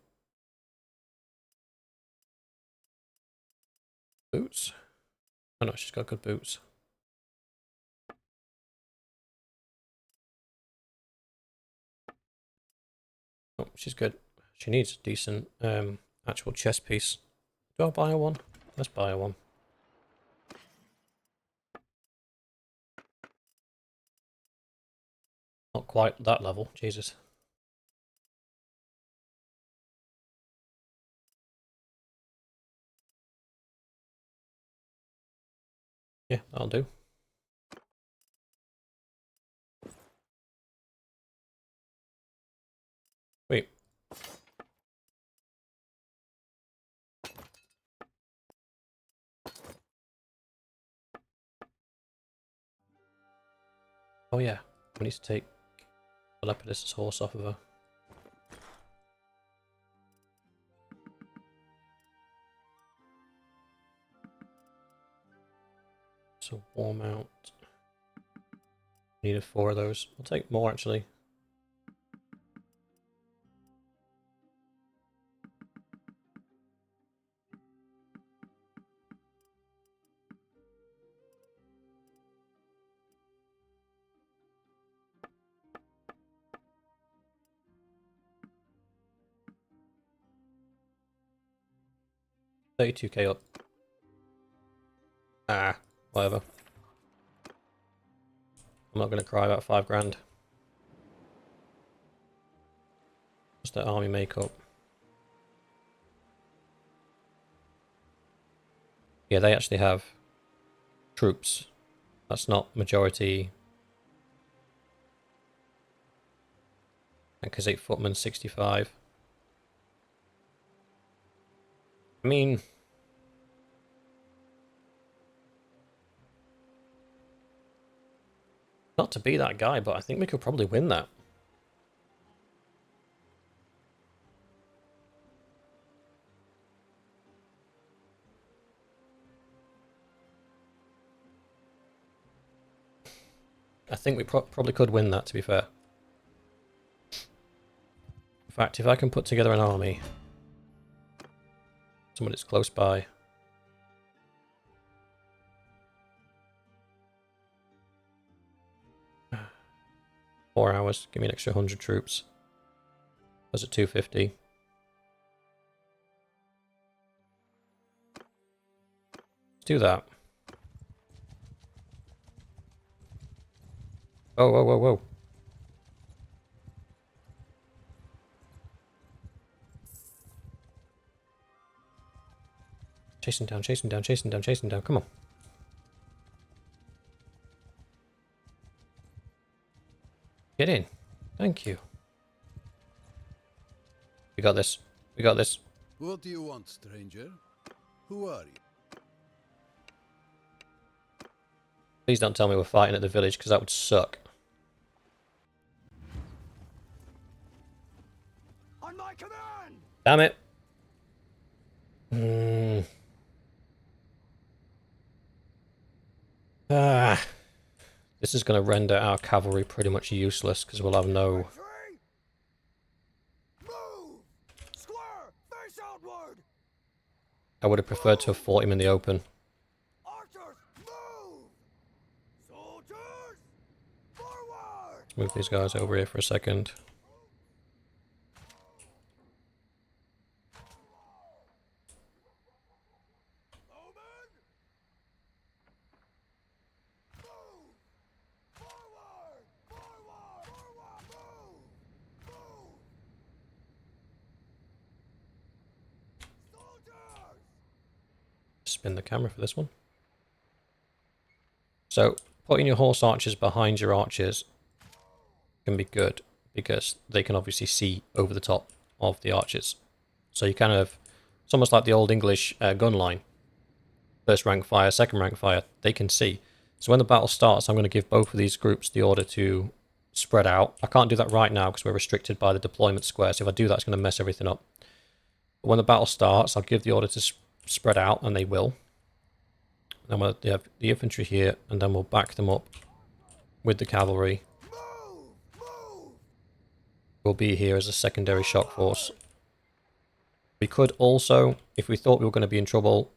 Boots? Oh no, she's got good boots. Oh, she's good. She needs a decent actual chest piece. Do I buy her one? Let's buy her one. Not quite that level, Jesus. Yeah, that'll do. Wait. Oh yeah, we need to take the Leopardus' horse off of her. So warm out. Needed 4 of those. We'll take more actually. $32k up. Ah, whatever. I'm not going to cry about 5 grand. What's that army makeup? Yeah, they actually have troops. That's not majority. And Khuzait footman 65. I mean, not to be that guy, but I think we could probably win that. I think we probably could win that, to be fair. In fact, if I can put together an army, someone that's close by. Four hours, give me an extra 100 troops. Was it 250? Let's do that. Whoa, whoa, whoa, whoa. Chasing down, chasing down, chasing down, chasing down. Come on. Get in. Thank you. We got this. We got this. What do you want, stranger? Who are you? Please don't tell me we're fighting at the village, because that would suck. On my command! Damn it. Ah. This is going to render our cavalry pretty much useless, because we'll have no... Retreat! Move! Square! Face outward! I would have preferred to have fought him in the open. Archers, move! Let's move these guys over here for a second. Spin the camera for this one. So putting your horse archers behind your archers can be good because they can obviously see over the top of the archers. So you kind of, it's almost like the old English gun line. First rank fire, second rank fire, they can see. So when the battle starts, I'm going to give both of these groups the order to spread out. I can't do that right now because we're restricted by the deployment square. So if I do that, it's going to mess everything up. But when the battle starts, I'll give the order to spread out, and they will. Then we'll have the infantry here, and then we'll back them up with the cavalry. We'll be here as a secondary shock force. We could also, if we thought we were going to be in trouble,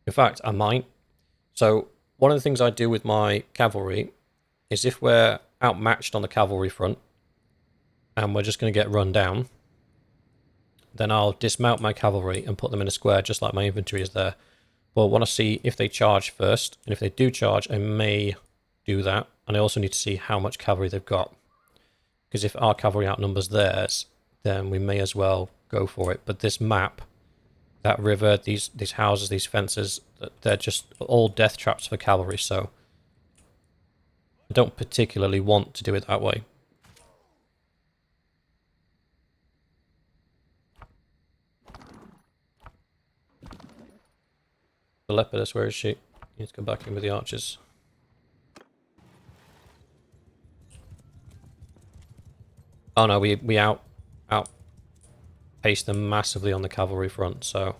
in fact, I might. So one of the things I do with my cavalry is if we're outmatched on the cavalry front, and we're just going to get run down, then I'll dismount my cavalry and put them in a square just like my infantry is there. But I want to see if they charge first, and if they do charge, I may do that. And I also need to see how much cavalry they've got. Because if our cavalry outnumbers theirs, then we may as well go for it. But this map, that river, these houses, these fences, they're just all death traps for cavalry, so I don't particularly want to do it that way. The Lepidus, where is she? Need to go back in with the archers. Oh no, we outpaced them massively on the cavalry front, so.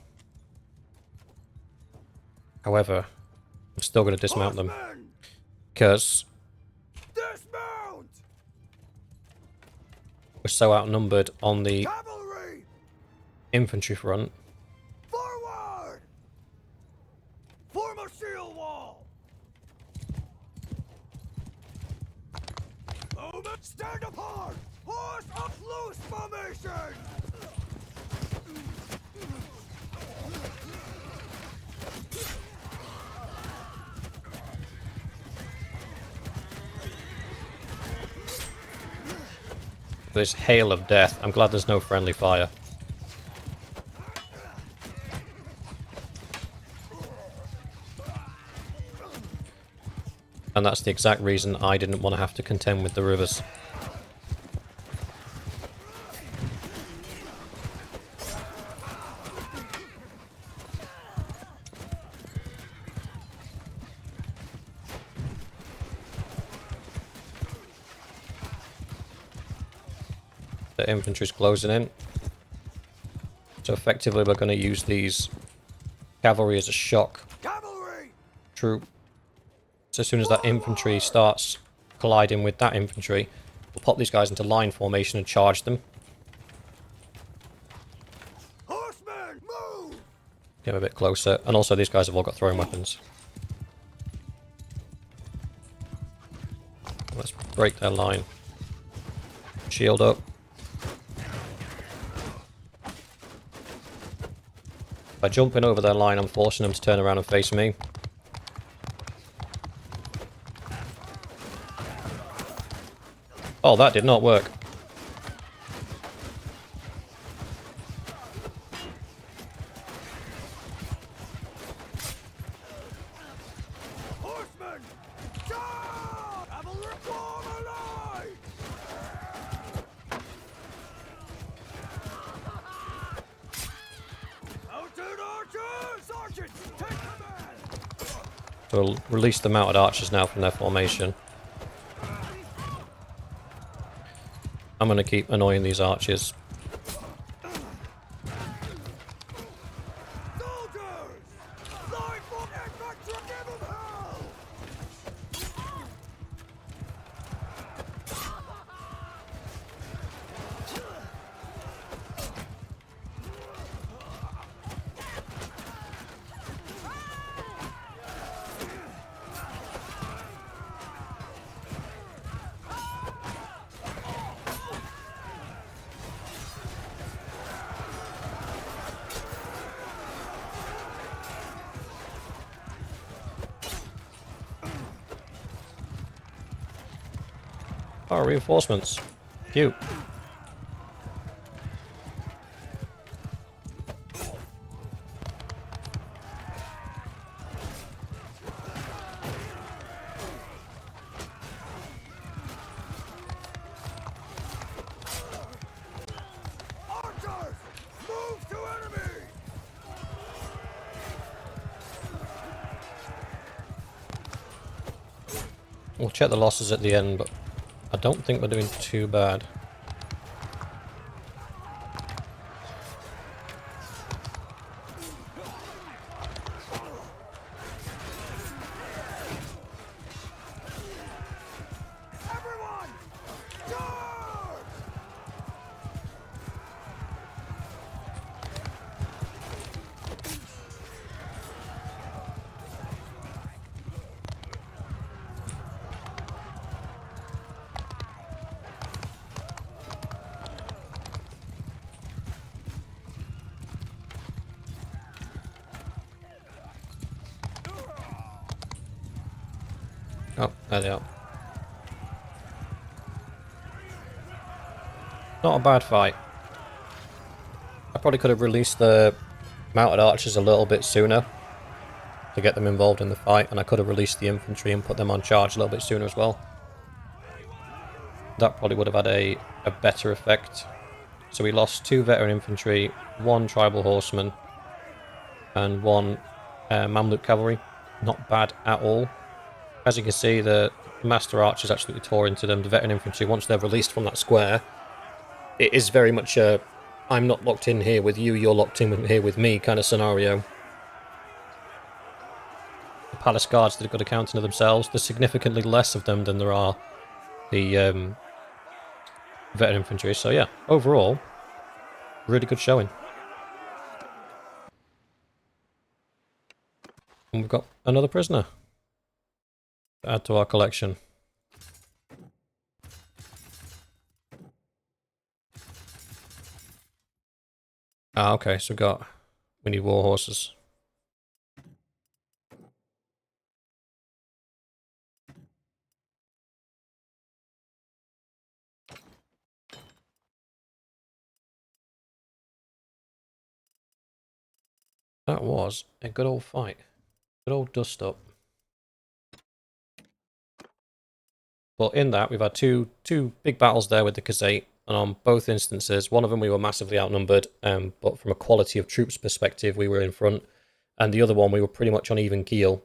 However, I'm still going to dismount them. Because we're so outnumbered on the Cavalry! infantry front. Forward! Form a shield wall! Movement! Stand apart! Horse up loose formation! This hail of death. I'm glad there's no friendly fire. And that's the exact reason I didn't want to have to contend with the rivers. The infantry's closing in. So effectively we're going to use these cavalry as a shock Cavalry! troop. So as soon as that infantry starts colliding with that infantry, we'll pop these guys into line formation and charge them. Horsemen, move! Get them a bit closer. And also these guys have all got throwing weapons. Let's break their line. Shield up. By jumping over their line, I'm forcing them to turn around and face me. Oh, that did not work. Horsemen! Charge! Cavalry, form a line! Mounted archers! Sergeants, take command! So we'll release the mounted archers now from their formation. I'm going to keep annoying these archers. Soldiers! Line for infantry! Give them hell! Oh, reinforcements. Cute. Archers! Move to enemy! We'll check the losses at the end, but I don't think we're doing too bad. Everyone! Charge! Oh, there they are. Not a bad fight. I probably could have released the mounted archers a little bit sooner to get them involved in the fight, and I could have released the infantry and put them on charge a little bit sooner as well. That probably would have had a better effect. So we lost 2 veteran infantry, 1 tribal horseman, and 1 Mamluk cavalry. Not bad at all. As you can see, the master archers absolutely tore into them. The veteran infantry, once they're released from that square, it is very much a I'm not locked in here with you, you're locked in here with me kind of scenario. The palace guards that have got a counting of themselves, there's significantly less of them than there are the veteran infantry. So yeah, overall, really good showing. And we've got another prisoner to add to our collection. Ah, okay, so we need war horses. That was a good old fight. Good old dust up. But in that, we've had two big battles there with the Khuzait, and on both instances, one of them we were massively outnumbered, but from a quality of troops perspective, we were in front, and the other one we were pretty much on even keel.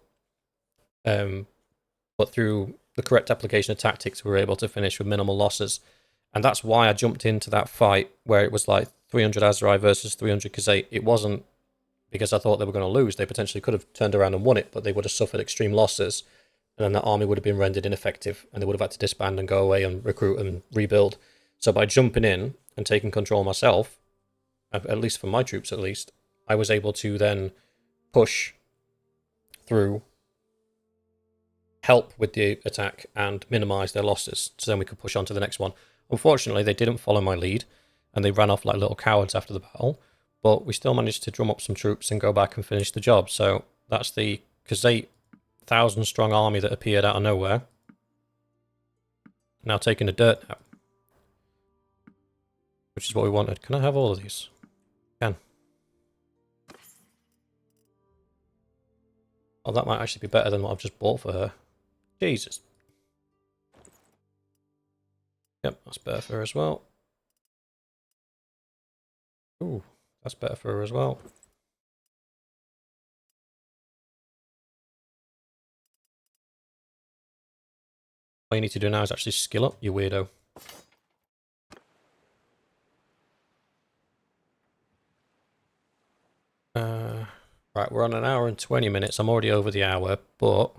But through the correct application of tactics, we were able to finish with minimal losses. And that's why I jumped into that fight where it was like 300 Aserai versus 300 Khuzait. It wasn't because I thought they were going to lose. They potentially could have turned around and won it, but they would have suffered extreme losses. And then that army would have been rendered ineffective, and they would have had to disband and go away and recruit and rebuild. So by jumping in and taking control myself, at least for my troops at least, I was able to then push through, help with the attack, and minimise their losses, so then we could push on to the next one. Unfortunately, they didn't follow my lead, and they ran off like little cowards after the battle, but we still managed to drum up some troops and go back and finish the job. So that's the Khuzait 1,000-strong army that appeared out of nowhere, now taking a dirt nap, which is what we wanted. Can I have all of these? Can. Oh, that might actually be better than what I've just bought for her. Jesus. Yep, that's better for her as well. Ooh, that's better for her as well. All you need to do now is actually skill up, you weirdo. Right, we're on an hour and 20 minutes. I'm already over the hour, but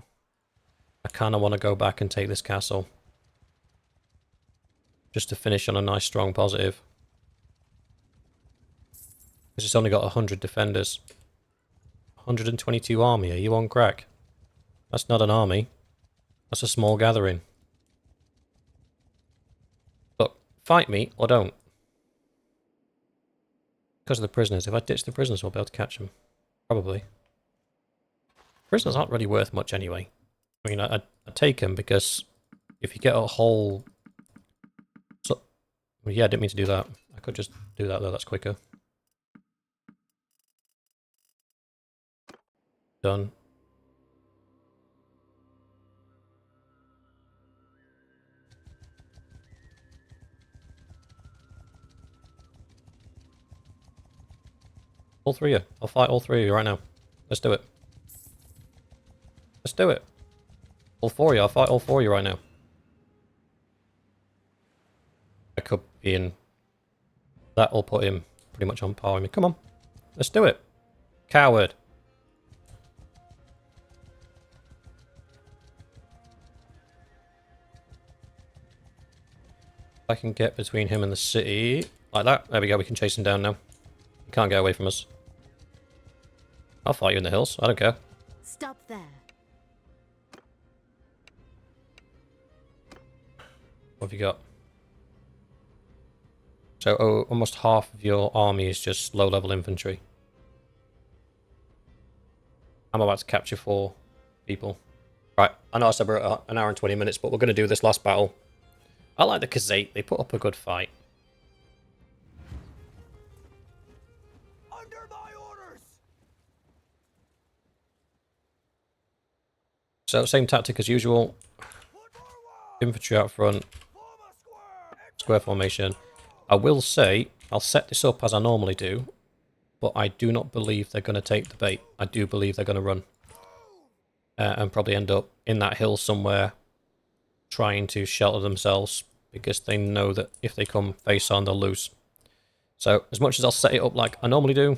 I kind of want to go back and take this castle. Just to finish on a nice, strong positive. Because it's only got 100 defenders. 122 army, are you on crack? That's not an army. That's a small gathering. Look, fight me or don't. Because of the prisoners. If I ditch the prisoners, we'll be able to catch them. Probably. Prisoners aren't really worth much anyway. I mean, I take them because if you get a whole Well, yeah, I didn't mean to do that. I could just do that though, that's quicker. Done. All three of you. I'll fight all three of you right now. Let's do it. Let's do it. All four of you. I'll fight all four of you right now. I could be in... That'll put him pretty much on par with me. Come on. Let's do it. Coward. I can get between him and the city. Like that. There we go. We can chase him down now. He can't get away from us. I'll fight you in the hills. I don't care. Stop there. What have you got? So almost half of your army is just low-level infantry. I'm about to capture 4 people. Right, I know I said we're at an hour and 20 minutes, but we're going to do this last battle. I like the Khuzait. They put up a good fight. Under my orders! So same tactic as usual. Infantry out front. Square formation. I will say, I'll set this up as I normally do, but I do not believe they're going to take the bait. I do believe they're going to run. And probably end up in that hill somewhere, trying to shelter themselves, because they know that if they come face on, they'll lose. So, as much as I'll set it up like I normally do,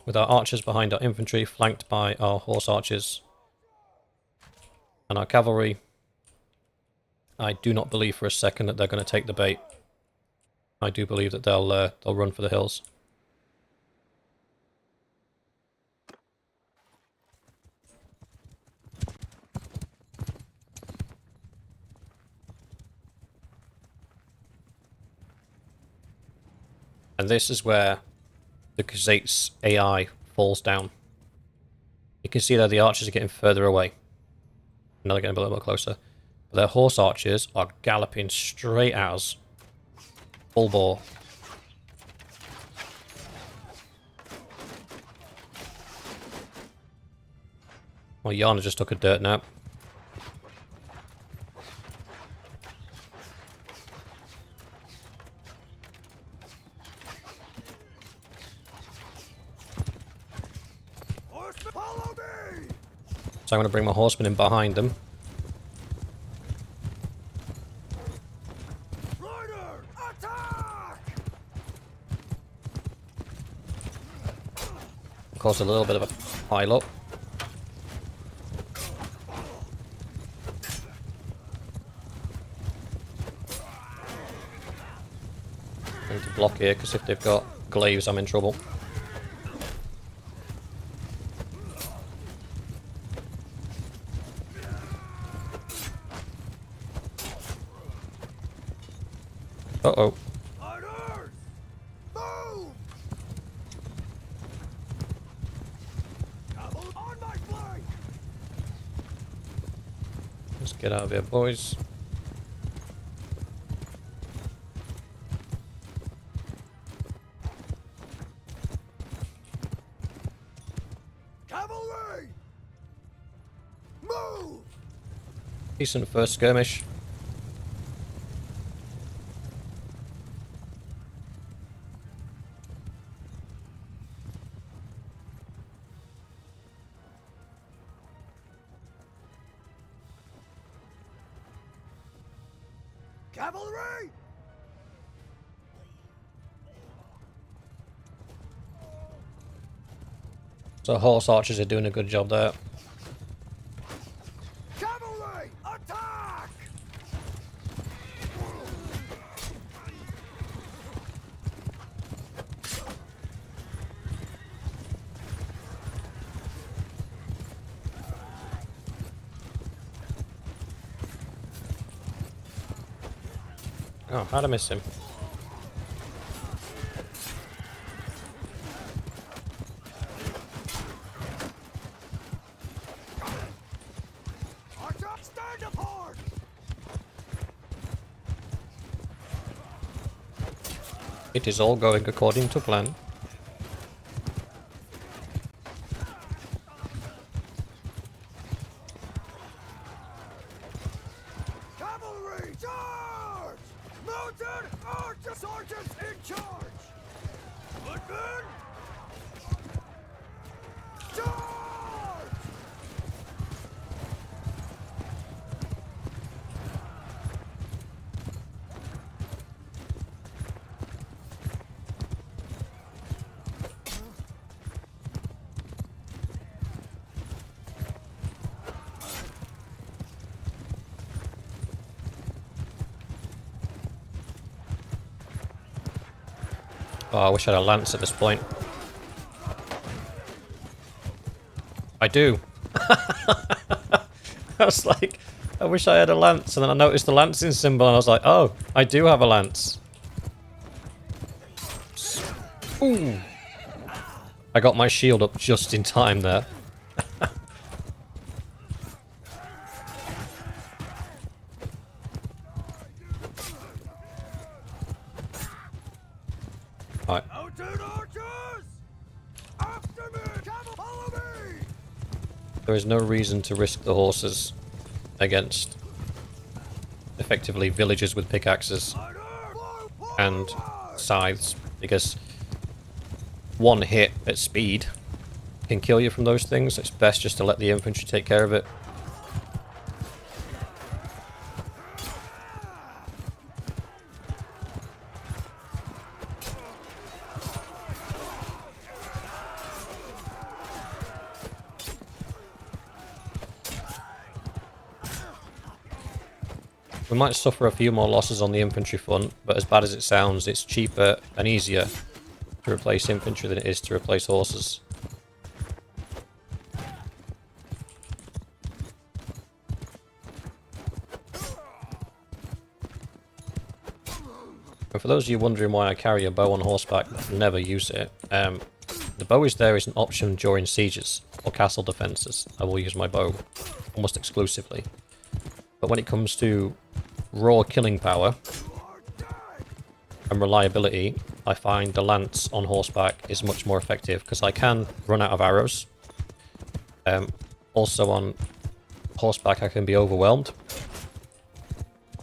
with our archers behind our infantry, flanked by our horse archers and our cavalry, I do not believe for a second that they're going to take the bait. I do believe that they'll run for the hills. And this is where the Khuzait's AI falls down. You can see that the archers are getting further away. Now they're getting a little bit closer. But their horse archers are galloping straight at us. Full bore. Well, Yana just took a dirt nap. Horsemen, follow me! So I'm going to bring my horsemen in behind them. Rider, attack! Cause a little bit of a pile up. I need to block here because if they've got glaives, I'm in trouble. Uh-oh. Riders! Move! Cavalry on my flank! Let's get out of here, boys. Cavalry! Move! Decent first skirmish. Cavalry! So horse archers are doing a good job there. Cavalry! Attack! Oh, how'd I miss him? Archer, stand apart! It is all going according to plan. Cavalry, charge! Mounted archer sergeants in charge! Footmen, charge! Oh, I wish I had a lance at this point. I do. I was like, I wish I had a lance, and then I noticed the lancing symbol, and I was like, oh, I do have a lance. Ooh. I got my shield up just in time there. Alright. Mounted archers! After me! Follow me! There is no reason to risk the horses against effectively villagers with pickaxes and scythes, because one hit at speed can kill you from those things. It's best just to let the infantry take care of it. We might suffer a few more losses on the infantry front, but as bad as it sounds, it's cheaper and easier to replace infantry than it is to replace horses. And for those of you wondering why I carry a bow on horseback but never use it, the bow is there as an option during sieges or castle defences. I will use my bow almost exclusively. But when it comes to raw killing power and reliability, I find the lance on horseback is much more effective because I can run out of arrows. Also on horseback I can be overwhelmed.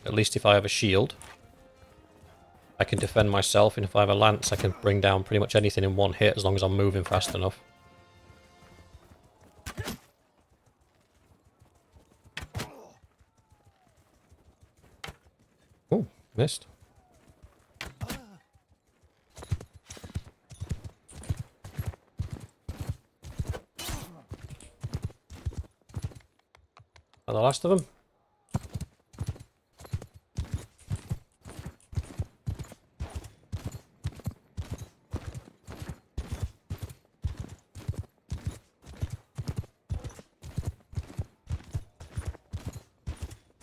At least if I have a shield, I can defend myself, and if I have a lance I can bring down pretty much anything in one hit as long as I'm moving fast enough. Oh, missed. Are the last of them?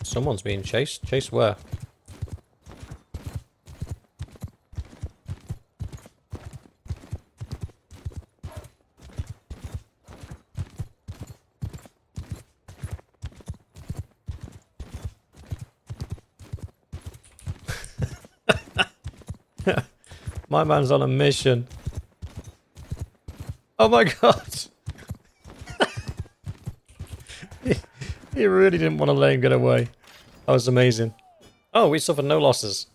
Someone's being chased. Chased where? My man's on a mission. Oh my god! He really didn't want to let him get away. That was amazing. Oh, we suffered no losses.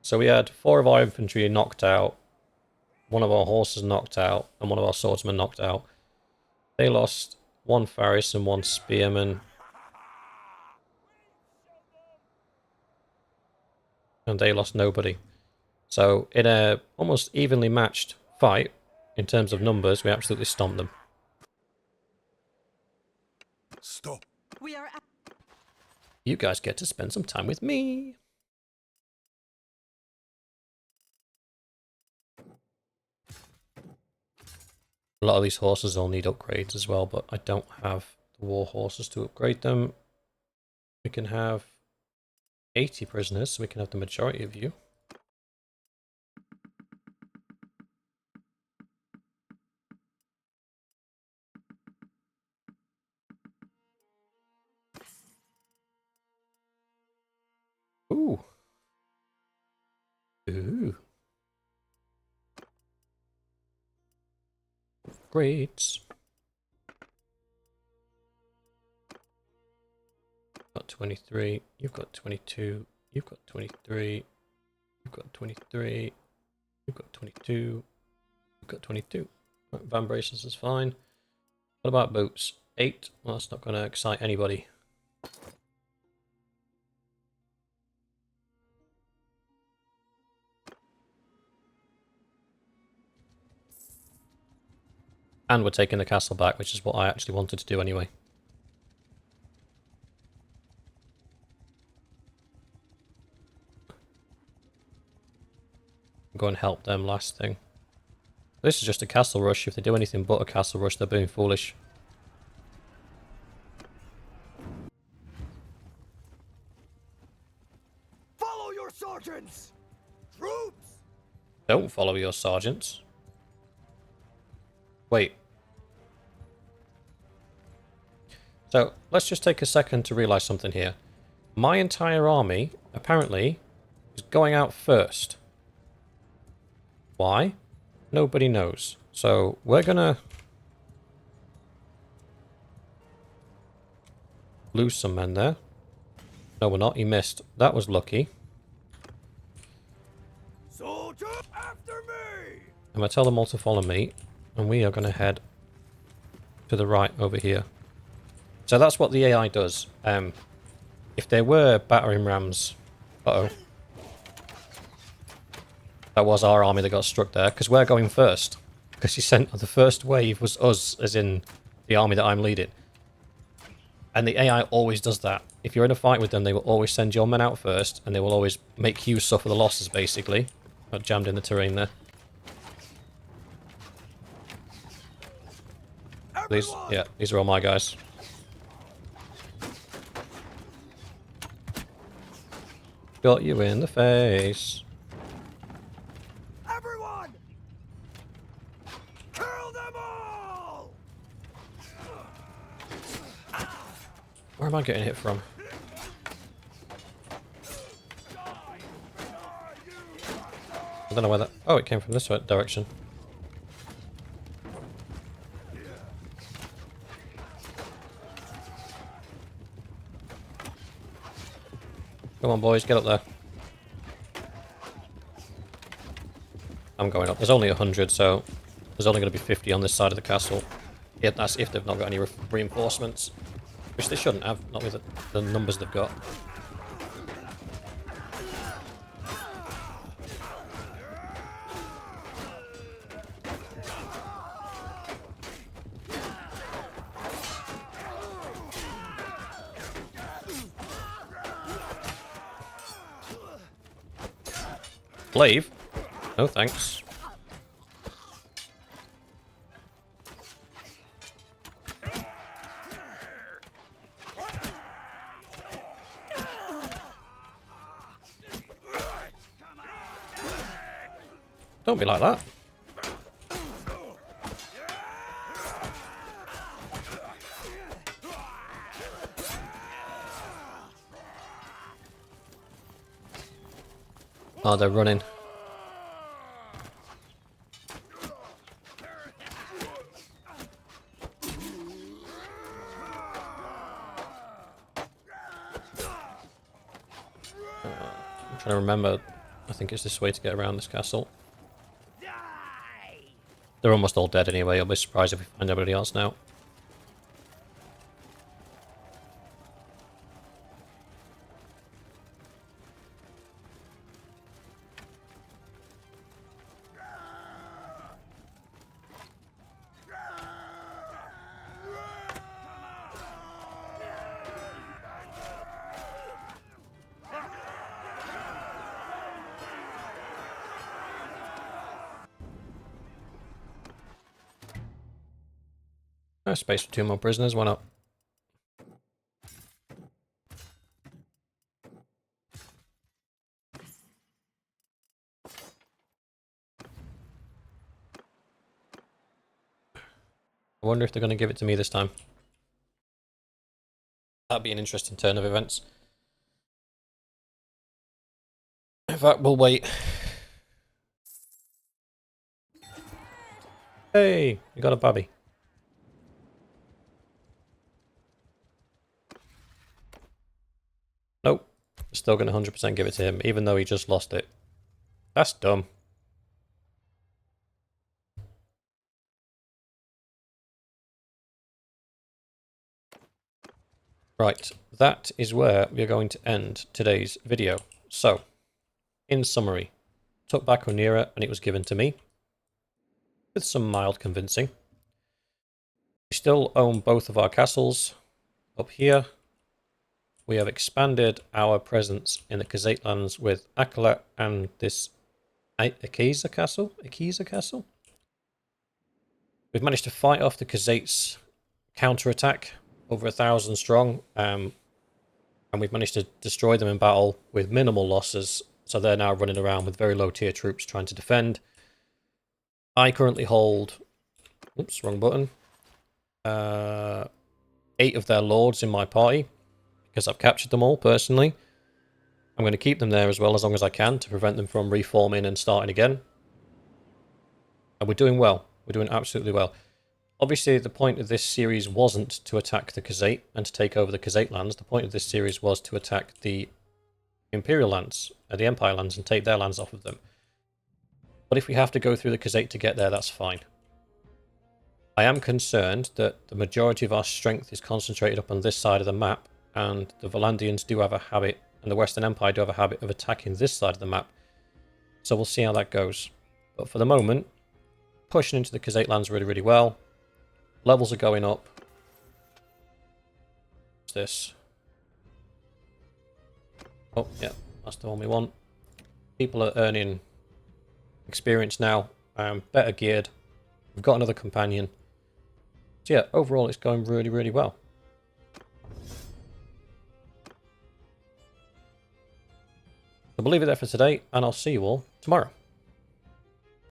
So we had 4 of our infantry knocked out, 1 of our horses knocked out, and 1 of our swordsmen knocked out. They lost 1 Faris and 1 spearman. And they lost nobody. So in a almost evenly matched fight, in terms of numbers, we absolutely stomped them. Stop. We are at You guys get to spend some time with me. A lot of these horses all need upgrades as well, but I don't have the war horses to upgrade them. We can have 80 prisoners, so we can have the majority of you. Ooh, upgrades. Got 23, you've got 22, you've got 23, you've got 23, you've got 22, you've got 22. Right, van braces is fine. What about boots? 8? Well, that's not going to excite anybody. And we're taking the castle back, which is what I actually wanted to do anyway. Go and help them last thing. This is just a castle rush. If they do anything but a castle rush, they're being foolish. Follow your sergeants! Troops! Don't follow your sergeants. Wait. So, let's just take a second to realise something here. My entire army, apparently, is going out first. Why? Nobody knows. So, we're gonna lose some men there. No, we're not. He missed. That was lucky. Soldier, after me! I'm gonna tell them all to follow me, and we are gonna head to the right over here. So that's what the AI does. If there were battering rams... Uh-oh. That was our army that got struck there, because we're going first. Because he sent... The first wave was us, as in the army that I'm leading. And the AI always does that. If you're in a fight with them, they will always send your men out first, and they will always make you suffer the losses, basically. Got jammed in the terrain there. These, yeah, these are all my guys. Got you in the face. Everyone! Kill them all! Where am I getting hit from? I don't know where that... Oh, it came from this direction. Come on, boys, get up there. I'm going up. There's only 100, so there's only going to be 50 on this side of the castle. Yeah, that's if they've not got any reinforcements. Which they shouldn't have, not with the numbers they've got. Slave? No thanks. Don't be like that. Oh, they're running. I'm trying to remember. I think it's this way to get around this castle. They're almost all dead anyway. I'll be surprised if we find everybody else now. There's space for 2 more prisoners, why not? I wonder if they're going to give it to me this time. That'd be an interesting turn of events. In fact, we'll wait. Hey, we got a babby. Nope. Still going to 100% give it to him, even though he just lost it. That's dumb. Right, that is where we're going to end today's video. So, in summary, took back Onira and it was given to me, with some mild convincing. We still own both of our castles up here. We have expanded our presence in the Khuzait lands with Akalat and this Akiza castle? Akiza castle? We've managed to fight off the Khuzait's counterattack, over 1,000 strong, and we've managed to destroy them in battle with minimal losses, so they're now running around with very low tier troops trying to defend. I currently hold... Oops, wrong button. 8 of their lords in my party, because I've captured them all, personally. I'm going to keep them there as well as long as I can to prevent them from reforming and starting again. And we're doing well. We're doing absolutely well. Obviously, the point of this series wasn't to attack the Khuzait and to take over the Khuzait lands. The point of this series was to attack the Imperial lands, the Empire lands, and take their lands off of them. But if we have to go through the Khuzait to get there, that's fine. I am concerned that the majority of our strength is concentrated up on this side of the map, and the Valandians do have a habit, and the Western Empire do have a habit of attacking this side of the map. So we'll see how that goes. But for the moment, pushing into the Khuzait lands really, really well. Levels are going up. What's this? Oh, yeah, that's the one we want. People are earning experience now. Better geared. We've got another companion. So yeah, overall it's going really, really well. So we'll leave it there for today, and I'll see you all tomorrow.